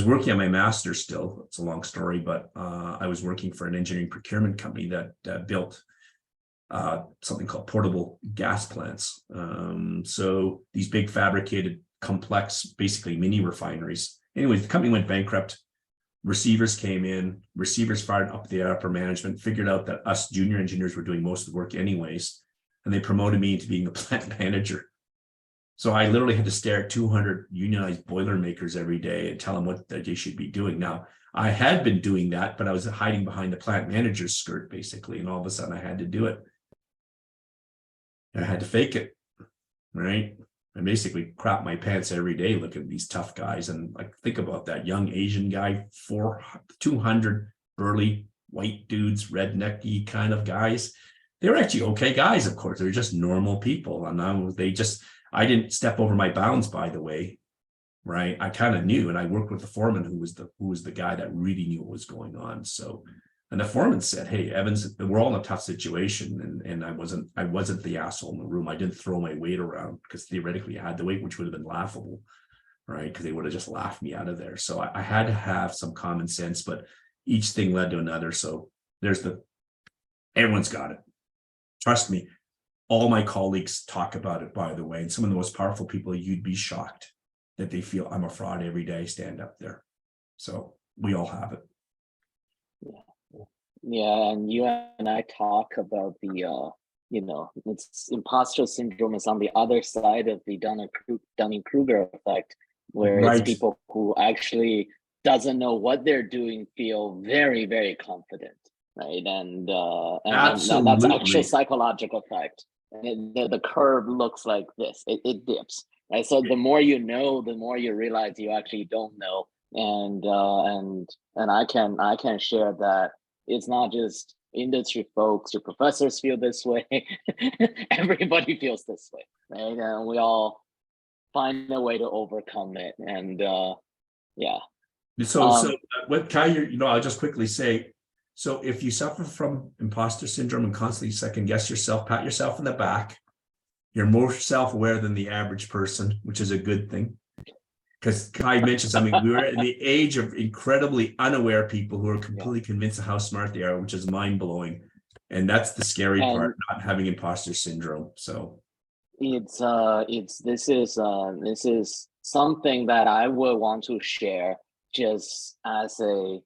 working on my master's still. It's a long story, but I was working for an engineering procurement company that built something called portable gas plants. So these big fabricated, complex, basically mini refineries. Anyways, the company went bankrupt. Receivers came in, receivers fired up the upper management, figured out that us junior engineers were doing most of the work anyways, and they promoted me into being a plant manager. So I literally had to stare at 200 unionized boilermakers every day and tell them what they should be doing. Now, I had been doing that, but I was hiding behind the plant manager's skirt, basically, and all of a sudden I had to do it. I had to fake it, right? I basically crap my pants every day looking at these tough guys. And like, think about that young Asian guy, 200 burly white dudes, rednecky kind of guys. They were actually okay guys, of course. They're just normal people. And I didn't step over my bounds, by the way, right? I kind of knew, and I worked with the foreman who was the guy that really knew what was going on. So, and the foreman said, "Hey, Evans, we're all in a tough situation." And I wasn't the asshole in the room. I didn't throw my weight around because theoretically I had the weight, which would have been laughable, right? Because they would have just laughed me out of there. So I had to have some common sense, but each thing led to another. So everyone's got it. Trust me. All my colleagues talk about it, by the way, and some of the most powerful people, you'd be shocked that they feel I'm a fraud every day I stand up there. So we all have it. Yeah, and you and I talk about the it's imposter syndrome is on the other side of the Dunning-Kruger effect, where Right. it's people who actually doesn't know what they're doing feel very, very confident, right? And that's actual psychological effect. And the curve looks like this. It dips, right? So the more you know, the more you realize you actually don't know. And I can share that it's not just industry folks or professors feel this way. Everybody feels this way, right? And we all find a way to overcome it. And yeah. So what Kai, I'll just quickly say, so if you suffer from imposter syndrome and constantly second guess yourself, pat yourself in the back. You're more self-aware than the average person, which is a good thing. Because Kai mentioned something, we were in the age of incredibly unaware people who are completely convinced of how smart they are, which is mind-blowing. And that's the scary part, not having imposter syndrome. So this is something that I would want to share just as a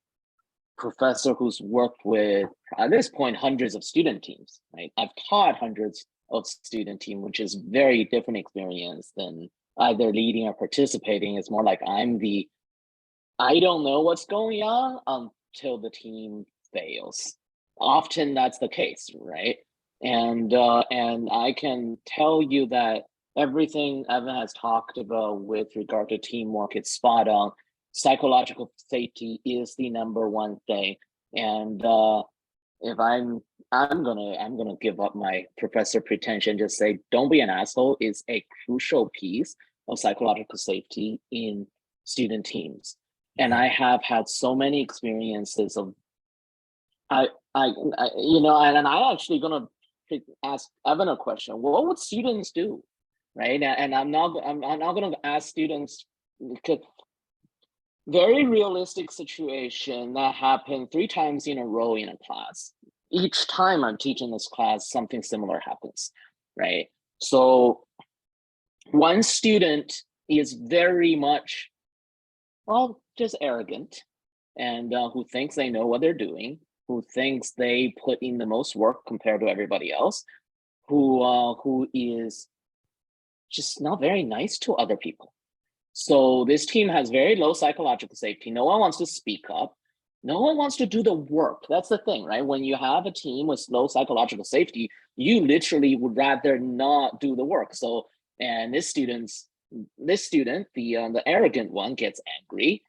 professor who's worked with, at this point, hundreds of student teams, right? I've taught hundreds of student teams, which is very different experience than either leading or participating. It's more like I don't know what's going on until the team fails. Often that's the case, right? And I can tell you that everything Evan has talked about with regard to teamwork, it's spot on. Psychological safety is the number one thing. And if I'm gonna give up my professor pretension, just say don't be an asshole is a crucial piece of psychological safety in student teams. And I have had so many experiences of and I actually gonna ask Evan a question. What would students do, right? And I'm not gonna ask students because very realistic situation that happened 3 times in a row in a class. Each time I'm teaching this class, something similar happens, right? So one student is very much, just arrogant and who thinks they know what they're doing, who thinks they put in the most work compared to everybody else, who is just not very nice to other people. So this team has very low psychological safety. No one wants to speak up. No one wants to do the work. That's the thing, right? When you have a team with low psychological safety, you literally would rather not do the work. So, and this student, the arrogant one, gets angry.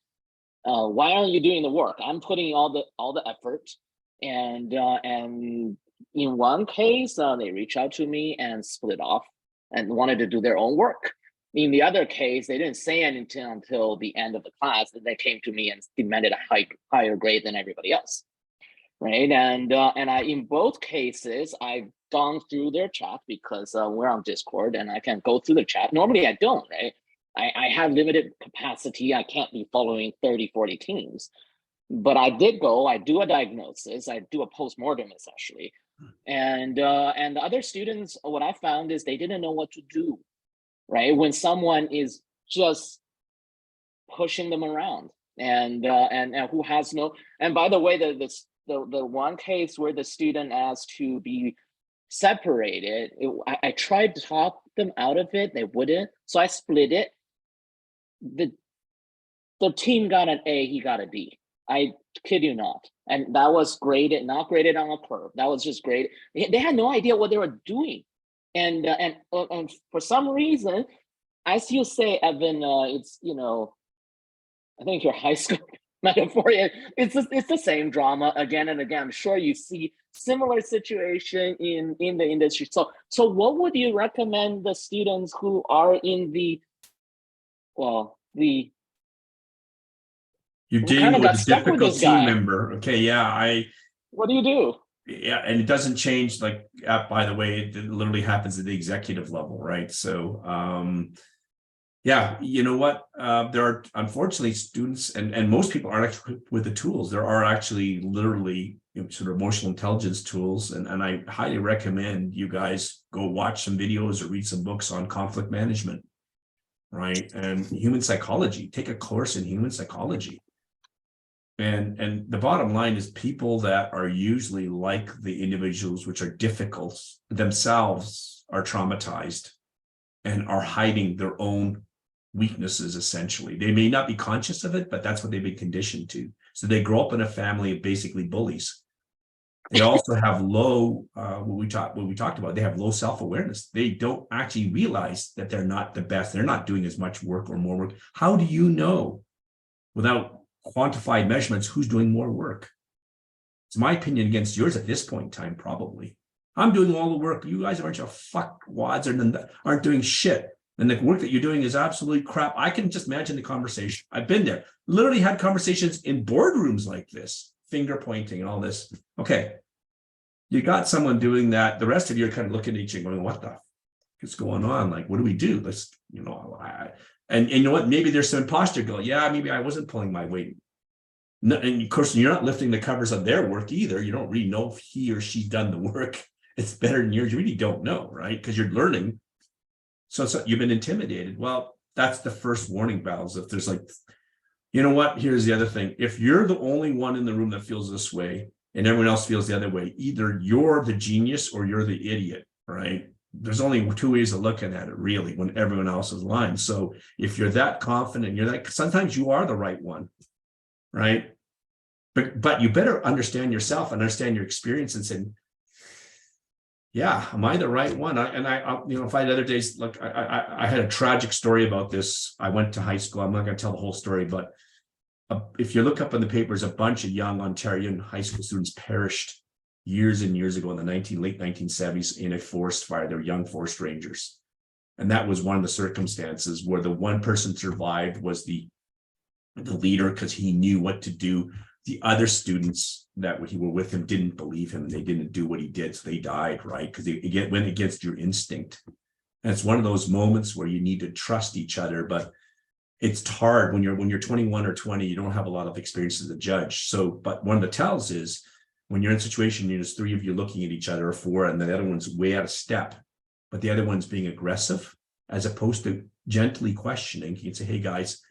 Why aren't you doing the work? I'm putting all the effort. And in one case, they reach out to me and split off and wanted to do their own work. In the other case, they didn't say anything until the end of the class, and they came to me and demanded a higher grade than everybody else, right? And in both cases, I've gone through their chat because we're on Discord and I can go through the chat. Normally I don't, right? I have limited capacity. I can't be following 30, 40 teams. But I did go, I do a diagnosis, I do a postmortem essentially. And the other students, what I found is they didn't know what to do, right? When someone is just pushing them around, and who has no, and by the way, the one case where the student asked to be separated, I tried to talk them out of it, they wouldn't, so I split it. The team got an A, he got a D. I kid you not. And that was graded, not graded on a curve. That was just graded. They had no idea what they were doing. And for some reason, as you say, Evan, it's, I think your high school metaphor, it's the same drama again and again. I'm sure you see similar situation in the industry. So what would you recommend the students who are in the, well, You're who kind dealing of with got a stuck with difficult this team guy? member. Okay, What do you do? yeah, and it doesn't change. Like, by the way, it literally happens at the executive level, right? So, yeah, you know what? There are unfortunately students, and most people aren't actually with the tools. There are actually literally sort of emotional intelligence tools, and I highly recommend you guys go watch some videos or read some books on conflict management, right? And human psychology. Take a course in human psychology. And the bottom line is people that are usually like the individuals which are difficult themselves are traumatized and are hiding their own weaknesses. Essentially, they may not be conscious of it, but that's what they've been conditioned to. So they grow up in a family of basically bullies. They also have low, what we talked about, they have low self-awareness. They don't actually realize that they're not the best. They're not doing as much work or more work. How do you know without quantified measurements who's doing more work? It's my opinion against yours at this point in time. Probably I'm doing all the work. You guys aren't your fuck wads and aren't doing shit, and the work that you're doing is absolute crap. I can just imagine the conversation. I've been there, literally had conversations in boardrooms like this, finger pointing and all this. Okay, you got someone doing that, the rest of you are kind of looking at each other going, what the fuck is going on? Like, what do we do? Let's, and you know what? Maybe there's some imposter guilt. Yeah, maybe I wasn't pulling my weight. No, and of course, you're not lifting the covers on their work either. You don't really know if he or she's done the work. It's better than yours. You really don't know, right? Because you're learning. So you've been intimidated. Well, that's the first warning bells. If there's like, you know what? Here's the other thing. If you're the only one in the room that feels this way and everyone else feels the other way, either you're the genius or you're the idiot, right? There's only two ways of looking at it, really, when everyone else is lying. So if you're that confident, you're that, sometimes you are the right one, right? But you better understand yourself and understand your experience and say, yeah, am I the right one? If I had other days, like I had a tragic story about this. I went to high school. I'm not going to tell the whole story, but if you look up in the papers, a bunch of young Ontarian high school students perished years and years ago in the late 1970s in a forest fire. They were young forest rangers. And that was one of the circumstances where the one person survived was the leader because he knew what to do. The other students that were with him didn't believe him. They didn't do what he did. So they died, right? Because they went against your instinct. And it's one of those moments where you need to trust each other, but it's hard when you're 21 or 20, you don't have a lot of experience as a judge. So, but one of the tells is when you're in a situation, there's three of you looking at each other or four, and the other one's way out of step, but the other one's being aggressive, as opposed to gently questioning. You can say, hey guys,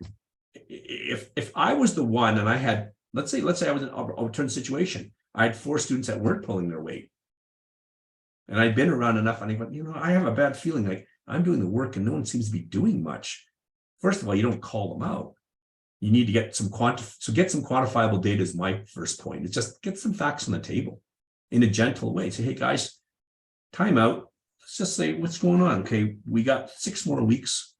if I was the one and I had, let's say I was in an overturned situation, I had four students that weren't pulling their weight. And I'd been around enough, and I went, I have a bad feeling like I'm doing the work and no one seems to be doing much. First of all, you don't call them out. You need to get some quantifiable data is my first point. It's just get some facts on the table in a gentle way. Say, hey guys, time out. Let's just say, what's going on? Okay, we got 6 more weeks.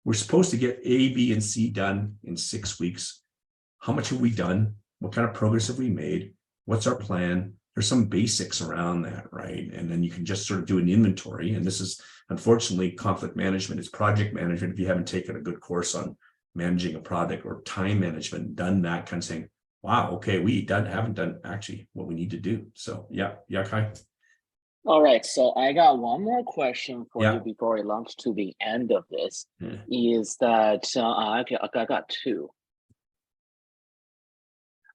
We're supposed to get A, B, and C done in 6 weeks. How much have we done? What kind of progress have we made? What's our plan? There's some basics around that, right? And then you can just sort of do an inventory. And this is, unfortunately, conflict management is project management. If you haven't taken a good course on managing a project or time management, done that kind of saying, wow, okay, haven't done actually what we need to do. So yeah, Kai. All right, so I got one more question for you Yeah. before we launch to the end of this. Yeah. Is that I got two.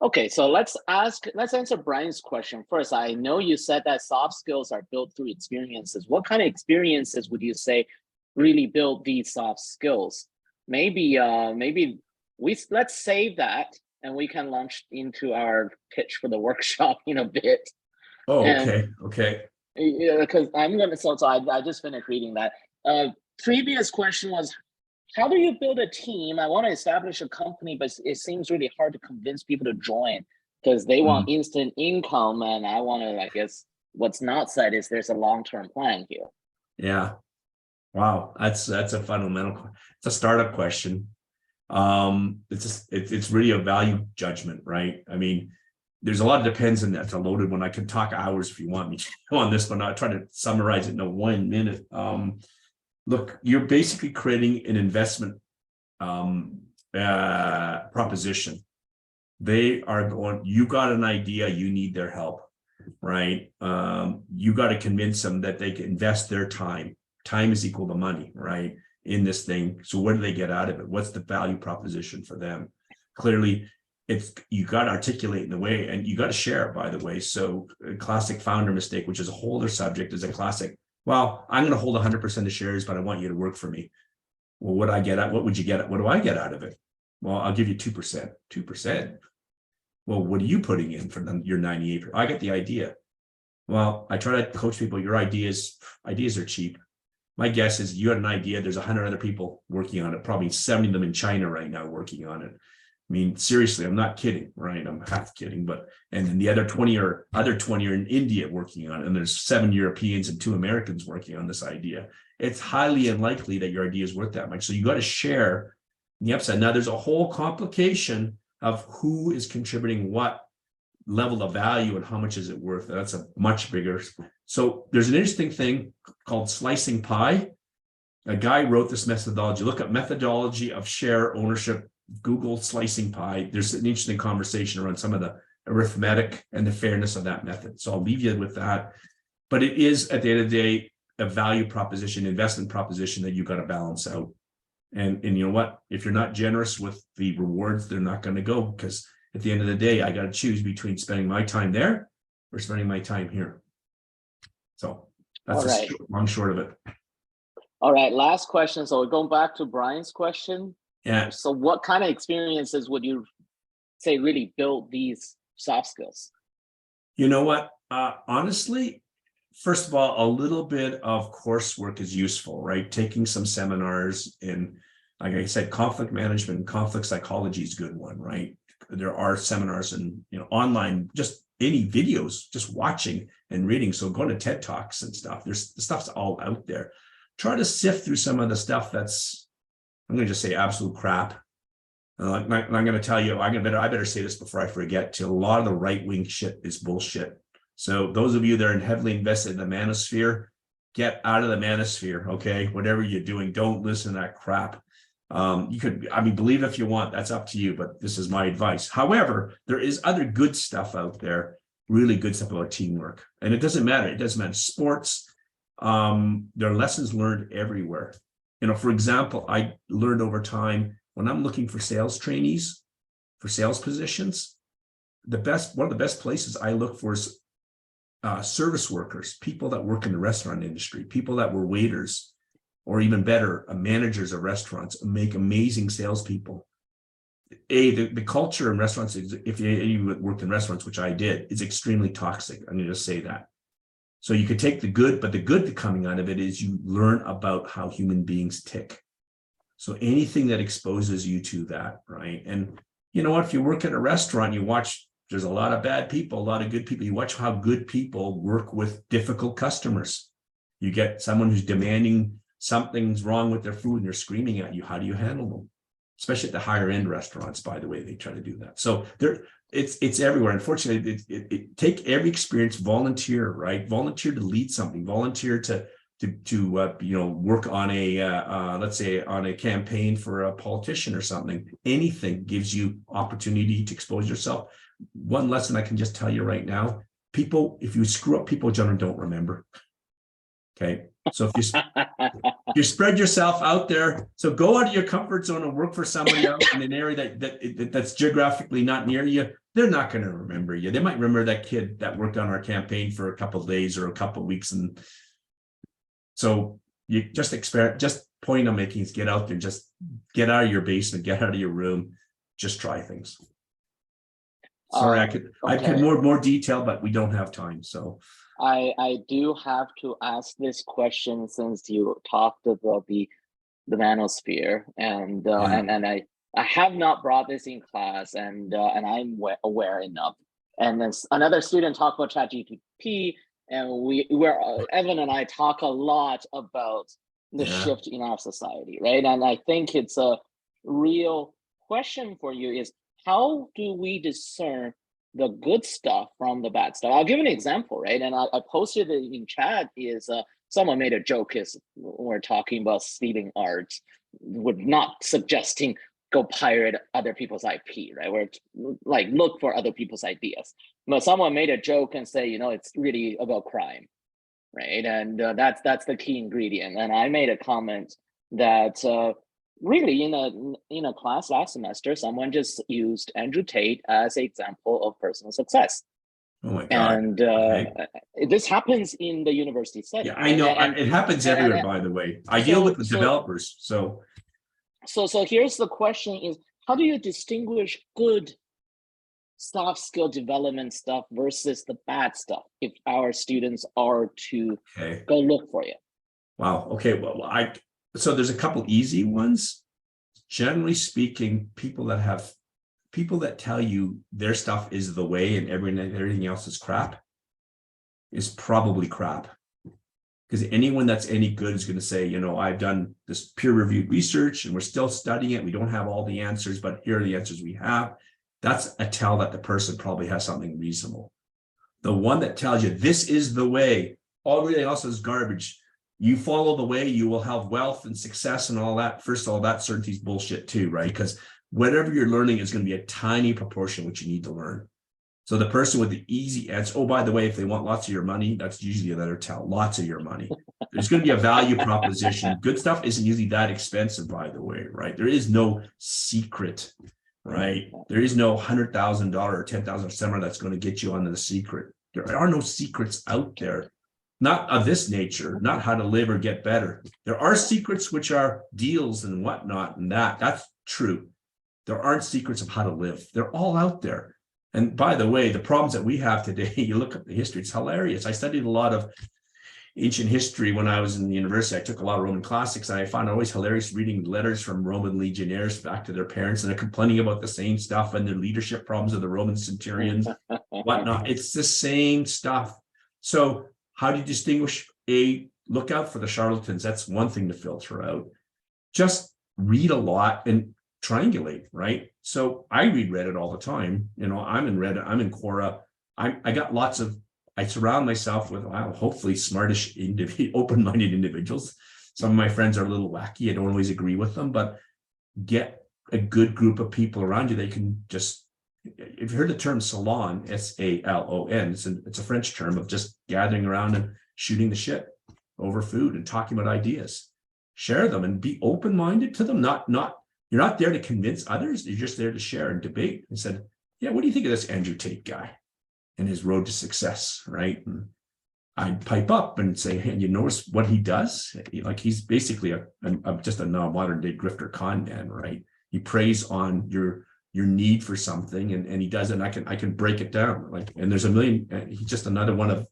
Okay, so let's answer Brian's question first. I know you said that soft skills are built through experiences. What kind of experiences would you say really build these soft skills? Maybe let's save that and we can launch into our pitch for the workshop in a bit. Oh, And okay. yeah, because I just finished reading that. Previous question was, how do you build a team? I want to establish a company, but it seems really hard to convince people to join because they want instant income. And I want to, I guess, what's not said is there's a long-term plan here. Yeah. Wow. That's a fundamental, it's a startup question. It's really a value judgment, right? I mean, there's a lot of depends, and that's a loaded one. I can talk hours if you want me to on this, but I'll try to summarize it in 1 minute. Look, you're basically creating an investment proposition. They are going, you got an idea, you need their help, right? You got to convince them that they can invest their time. Time is equal to money, right? In this thing. So what do they get out of it? What's the value proposition for them? Clearly, it's you got to articulate in the way, and you got to share, by the way. So a classic founder mistake, which is a whole other subject, is a classic, well, I'm going to hold 100% of shares, but I want you to work for me. Well, what would you get? What do I get out of it? Well, I'll give you 2%. 2%. Well, what are you putting in for your 98? I get the idea. Well, I try to coach people. Your ideas are cheap. My guess is you had an idea. There's 100 other people working on it, probably 70 of them in China right now working on it. I mean, seriously, I'm not kidding, right? I'm half kidding, and then the other 20 are in India working on it. And there's 7 Europeans and 2 Americans working on this idea. It's highly unlikely that your idea is worth that much. So you got to share the upside. Now there's a whole complication of who is contributing what level of value and how much is it worth. That's a much bigger. So there's an interesting thing called slicing pie. A guy wrote this methodology. Look up methodology of share ownership, Google slicing pie. There's an interesting conversation around some of the arithmetic and the fairness of that method. So I'll leave you with that. But it is, at the end of the day, a value proposition, investment proposition that you got to balance out. And you know what? If you're not generous with the rewards, they're not going to go, because at the end of the day, I got to choose between spending my time there or spending my time here. So that's a long short of it. All right, last question. So we're going back to Brian's question. Yeah. So what kind of experiences would you say really build these soft skills? You know what? Honestly, first of all, a little bit of coursework is useful, right? Taking some seminars in, like I said, conflict management and conflict psychology is a good one, right? There are seminars and online, just any videos, just watching and reading. So going to TED Talks and stuff. The stuff's all out there. Try to sift through some of the stuff that's, I'm going to just say absolute crap. I'm going to tell you, I better say this before I forget. A lot of the right-wing shit is bullshit. So those of you that are heavily invested in the manosphere, get out of the manosphere, okay? Whatever you're doing, don't listen to that crap. You could, believe if you want, that's up to you, but this is my advice. However, there is other good stuff out there, really good stuff about teamwork. And it doesn't matter. It doesn't matter. Sports, there are lessons learned everywhere. For example, I learned over time when I'm looking for sales trainees, for sales positions, one of the best places I look for is service workers, people that work in the restaurant industry, people that were waiters, or even better, managers of restaurants, make amazing salespeople. The culture in restaurants, if you worked in restaurants, which I did, is extremely toxic. I'm going to just say that. So you could take the good, but the good coming out of it is you learn about how human beings tick. So anything that exposes you to that, right? And you know what? If you work at a restaurant, you watch, there's a lot of bad people, a lot of good people. You watch how good people work with difficult customers. You get someone who's demanding something's wrong with their food and they're screaming at you. How do you handle them? Especially at the higher end restaurants, by the way, they try to do that. So it's everywhere. Unfortunately, take every experience, volunteer, right? Volunteer to lead something, volunteer to work on let's say on a campaign for a politician or something. Anything gives you opportunity to expose yourself. One lesson I can just tell you right now, if you screw up, people generally don't remember. Okay. So if you spread yourself out there, so go out of your comfort zone and work for somebody else in an area that's geographically not near you. they're not going to remember you. They might remember that kid that worked on our campaign for a couple of days or a couple of weeks. And so you just point I'm making is get out there, just get out of your basement, get out of your room, just try things. Sorry, I could more detail, but we don't have time. So I do have to ask this question since you talked about the manosphere, and I have not brought this in class, and I'm aware enough. And then another student talked about ChatGPT, and Evan and I talk a lot about the shift in our society, right? And I think it's a real question for you is, how do we discern the good stuff from the bad stuff? I'll give an example, right? And I posted it in chat is someone made a joke is we're talking about stealing art, we're not suggesting go pirate other people's IP, right? We're like, look for other people's ideas. But someone made a joke and say, it's really about crime, right? And that's the key ingredient. And I made a comment that really in a class last semester, someone just used Andrew Tate as an example of personal success. Oh my God. And this happens in the university setting. Yeah, I know. It happens everywhere, by the way. I deal with the developers. So here's the question is, how do you distinguish good soft skill development stuff versus the bad stuff if our students are to go look for it? Wow. Okay. Well, so there's a couple easy ones. Generally speaking, people that tell you their stuff is the way and everything else is crap is probably crap. Because anyone that's any good is going to say, I've done this peer-reviewed research and we're still studying it. We don't have all the answers, but here are the answers we have. That's a tell that the person probably has something reasonable. The one that tells you this is the way, everything else is garbage. You follow the way, you will have wealth and success and all that. First of all, that certainty is bullshit too, right? Because whatever you're learning is going to be a tiny proportion what you need to learn. So the person with the easy answer, oh, by the way, if they want lots of your money, that's usually another tell, lots of your money. There's going to be a value proposition. Good stuff isn't usually that expensive, by the way, right? There is no secret, right? There is no $100,000 or $10,000 seminar that's going to get you onto the secret. There are no secrets out there, not of this nature, not how to live or get better. There are secrets which are deals and whatnot, and that's true. There aren't secrets of how to live. They're all out there. And by the way, the problems that we have today, you look at the history, it's hilarious. I studied a lot of ancient history when I was in the university. I took a lot of Roman classics, and I found it always hilarious reading letters from Roman legionnaires back to their parents, and they're complaining about the same stuff and their leadership problems of the Roman centurions, whatnot. It's the same stuff. So how do you distinguish? Look out for the charlatans. That's one thing to filter out. Just read a lot and triangulate, right? So I read Reddit all the time. I'm in Reddit, I'm in Quora. I got lots of, I surround myself with, hopefully smartish, open-minded individuals. Some of my friends are a little wacky. I don't always agree with them, but get a good group of people around you. They can just, if you heard the term salon, S-A-L-O-N, it's a French term of just gathering around and shooting the shit over food and talking about ideas. Share them and be open-minded to them, you're not there to convince others. You're just there to share and debate. And said, yeah, what do you think of this Andrew Tate guy and his road to success, right? And I'd pipe up and say, hey, you notice what he does? Like he's basically just a modern day grifter con man, right? He preys on your need for something, and he does it. And I can break it down. And there's a million. He's just another one of.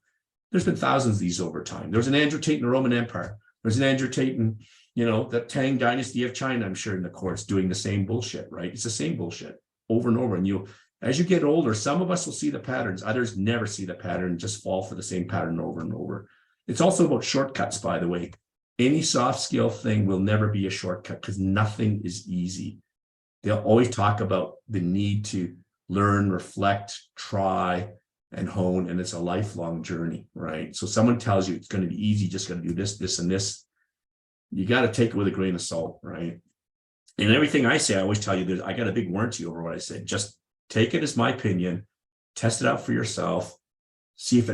There's been thousands of these over time. There was an Andrew Tate in the Roman Empire. There's an Andrew Tate in the Tang dynasty of China, I'm sure, in the courts doing the same bullshit, right? It's the same bullshit over and over. And as you get older, some of us will see the patterns, others never see the pattern, just fall for the same pattern over and over. It's also about shortcuts, by the way. Any soft skill thing will never be a shortcut because nothing is easy. They'll always talk about the need to learn, reflect, try, and hone, and it's a lifelong journey, right? So someone tells you it's going to be easy, just going to do this, this, and this. You got to take it with a grain of salt, right? And everything I say, I always tell you, I got a big warranty over what I say. Just take it as my opinion, test it out for yourself, see if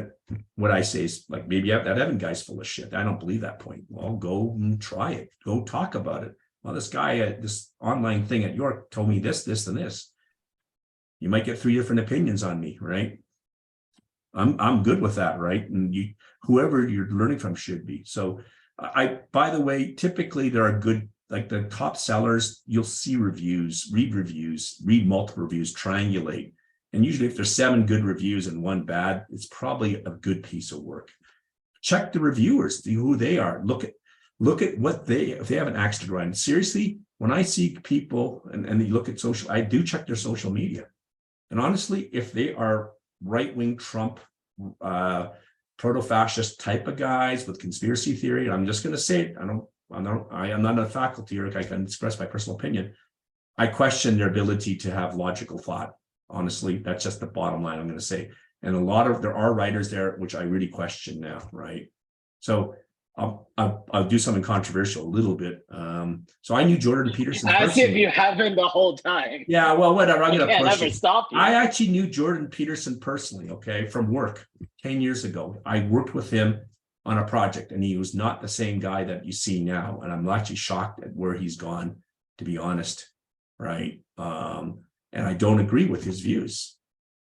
what I say is like, maybe that Evan guy's full of shit. I don't believe that point. Well, go and try it. Go talk about it. Well, this guy at this online thing at York told me this, this, and this. You might get 3 different opinions on me, right? I'm good with that, right? And whoever you're learning from should be. So by the way, typically there are good, like the top sellers, you'll see reviews, read multiple reviews, triangulate. And usually if there's 7 good reviews and 1 bad, it's probably a good piece of work. Check the reviewers, see who they are. Look at what if they have an axe to grind. Seriously, when I see people and you look at social, I do check their social media. And honestly, if they are right-wing Trump, proto-fascist type of guys with conspiracy theory, and I'm just going to say it, I'm not a faculty, or I can express my personal opinion. I question their ability to have logical thought. Honestly, that's just the bottom line I'm going to say. And there are writers there which I really question now, right? So I'll do something controversial a little bit. So I knew Jordan Peterson As personally. if you haven't the whole time. Yeah, well, whatever. I'm I going to can't push ever it. stop you. I actually knew Jordan Peterson personally, okay, from work 10 years ago. I worked with him on a project, and he was not the same guy that you see now. And I'm actually shocked at where he's gone, to be honest, right? And I don't agree with his views.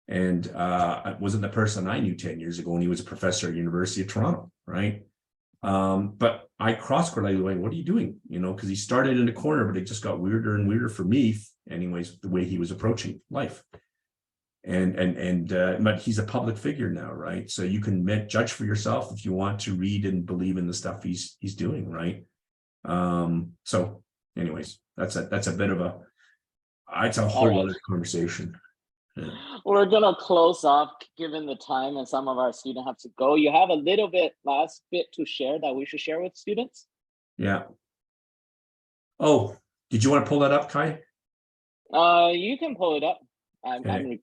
And it wasn't the person I knew 10 years ago when he was a professor at University of Toronto, right? But I cross-correlated going, what are you doing? You know, because he started in a corner, but it just got weirder and weirder for me, anyways, the way he was approaching life. But he's a public figure now, right? So you can judge for yourself if you want to read and believe in the stuff he's doing, right? So anyways, that's a bit of it's a whole other conversation. Yeah. We're gonna close off given the time and some of our students have to go. You have a little bit last bit to share that we should share with students? Yeah. Oh, did you want to pull that up, Kai? You can pull it up.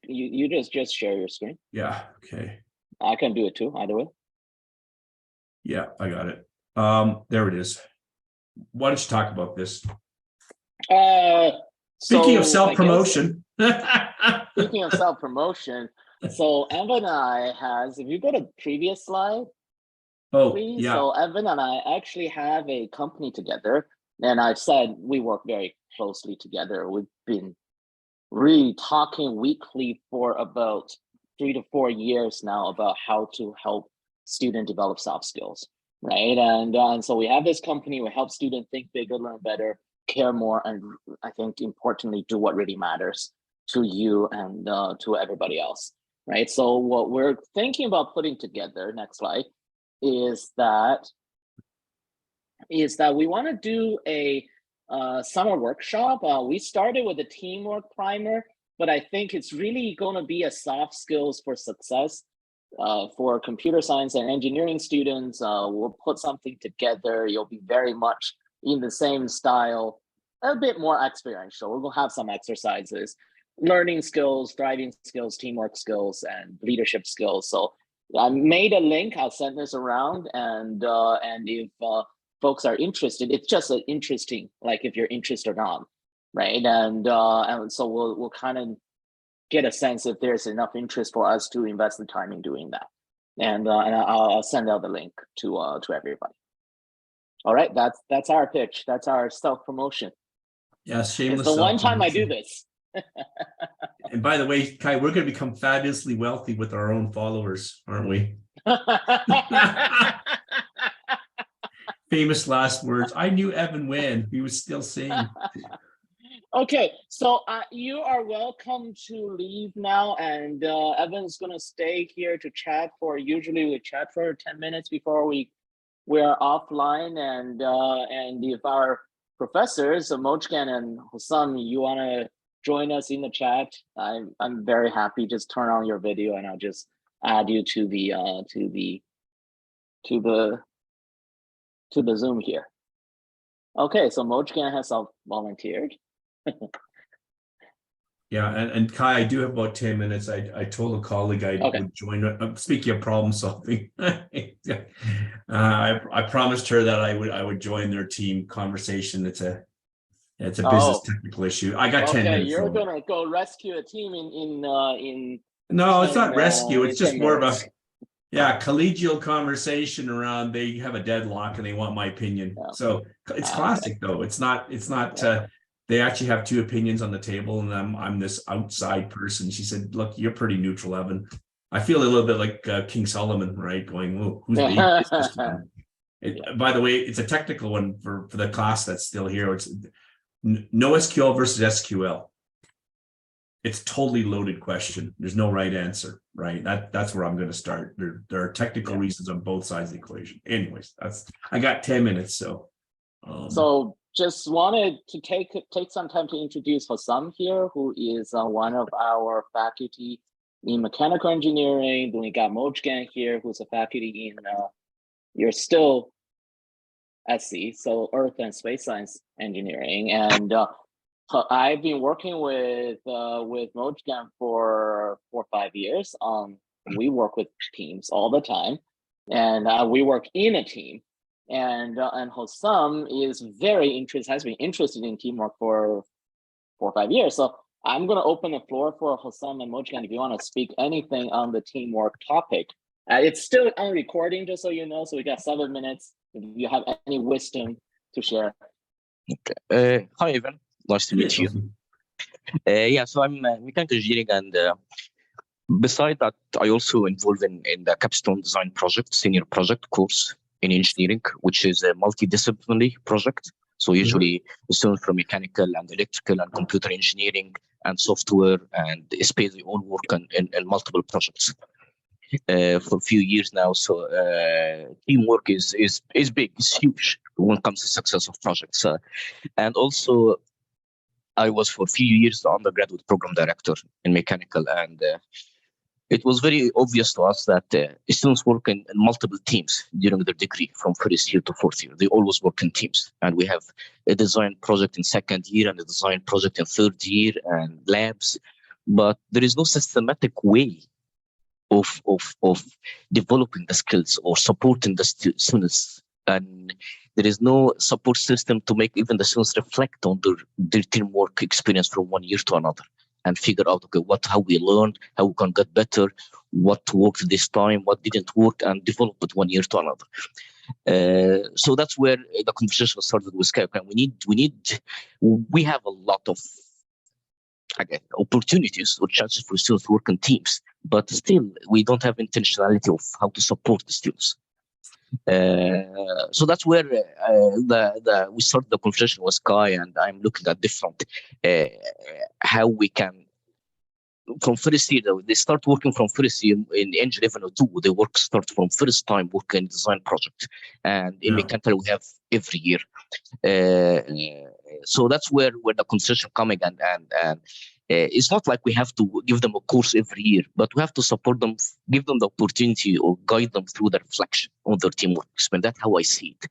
You just share your screen. Yeah, okay. I can do it too, either way. Yeah, I got it. There it is. Why don't you talk about this? Speaking of self-promotion. Speaking of self-promotion, so Evan and I if you go to the previous slide, please. Yeah. So Evan and I actually have a company together, and I've said we work very closely together. We've been really talking weekly for about 3 to 4 years now about how to help students develop soft skills, right? And so we have this company. We help students think bigger, learn better, care more, and I think importantly, do what really matters to you and to everybody else, right? So what we're thinking about putting together, next slide, is that we want to do a summer workshop. We started with a teamwork primer, but I think it's really going to be a soft skills for success for computer science and engineering students. We'll put something together. You'll be very much in the same style, a bit more experiential. We'll have some exercises, learning skills, driving skills, teamwork skills, and leadership skills. So I made a link. I'll send this around, and if folks are interested, it's just interesting, like if you're interested or not, right? And so we'll kind of get a sense if there's enough interest for us to invest the time in doing that. And I'll send out the link to everybody. All right, that's our pitch. That's our self-promotion. Yeah, shameless. It's the one time I do this. And by the way, Kai, we're going to become fabulously wealthy with our own followers, aren't we? Famous last words. I knew Evan when he was still saying. Okay, so you are welcome to leave now, and Evan's going to stay here to chat usually we chat for 10 minutes before we're offline, and if our professors, Mojgan and Hussam, you want to join us in the chat, I'm very happy. Just turn on your video and I'll just add you to the Zoom here. Okay, so Mojgan has volunteered. Yeah, and Kai, I do have about 10 minutes. I told a colleague I would join. Speaking of problem solving, I promised her that I would join their team conversation. It's a business technical issue. I got 10 minutes. You're gonna go rescue a team in. No, it's not rescue. It's just more of a collegial conversation around. They have a deadlock and they want my opinion. Yeah. So it's classic though. It's not. they actually have two opinions on the table, and I'm this outside person. She said, "Look, you're pretty neutral, Evan." I feel a little bit like King Solomon, right? Going, "Whoa, who's the?" By the way, it's a technical one for the class that's still here. It's NoSQL versus SQL. It's a totally loaded question. There's no right answer, right? That's where I'm going to start. There are technical reasons on both sides of the equation. Anyways, I got 10 minutes, so. So just wanted to take some time to introduce Hossam here, who is one of our faculty in mechanical engineering. Then we got Mojgan here, who's a faculty in you're still SC, so Earth and Space Science Engineering, and I've been working with Mojgan for 4 or 5 years. We work with teams all the time, and we work in a team. And Hossam is has been interested in teamwork for 4 or 5 years. So I'm going to open the floor for Hossam and Mojgan if you want to speak anything on the teamwork topic. It's still on recording, just so you know. So we got 7 minutes. If you have any wisdom to share. Okay. Hi, Evan. Nice to meet you. Yeah, so I'm mechanical engineering, and beside that, I also involved in the capstone design project, senior project course in engineering, which is a multidisciplinary project. So usually students from mechanical and electrical and computer engineering and software and space, they all work in multiple projects for a few years now. So teamwork is big, it's huge when it comes to success of projects. And also, I was for a few years the undergraduate program director in mechanical, and it was very obvious to us that students work in multiple teams during their degree from first year to fourth year. They always work in teams, and we have a design project in second year and a design project in third year and labs, but there is no systematic way of developing the skills or supporting the students, and there is no support system to make even the students reflect on their teamwork experience from 1 year to another and figure out, okay, how we learned, how we can get better, what worked this time, what didn't work, and develop it 1 year to another. So that's where the conversation started with Skype. And we have a lot of opportunities or chances for students to work in teams, but still we don't have intentionality of how to support the students. So that's where we started the conversation with Sky, and I'm looking at different how we can, from first year, they start working from first year in Engine 11 or 2, they start from first time working in design project, and in mechanical we have every year. So that's where the conversation coming, and it's not like we have to give them a course every year, but we have to support them, give them the opportunity or guide them through the reflection on their teamwork. That's how I see it.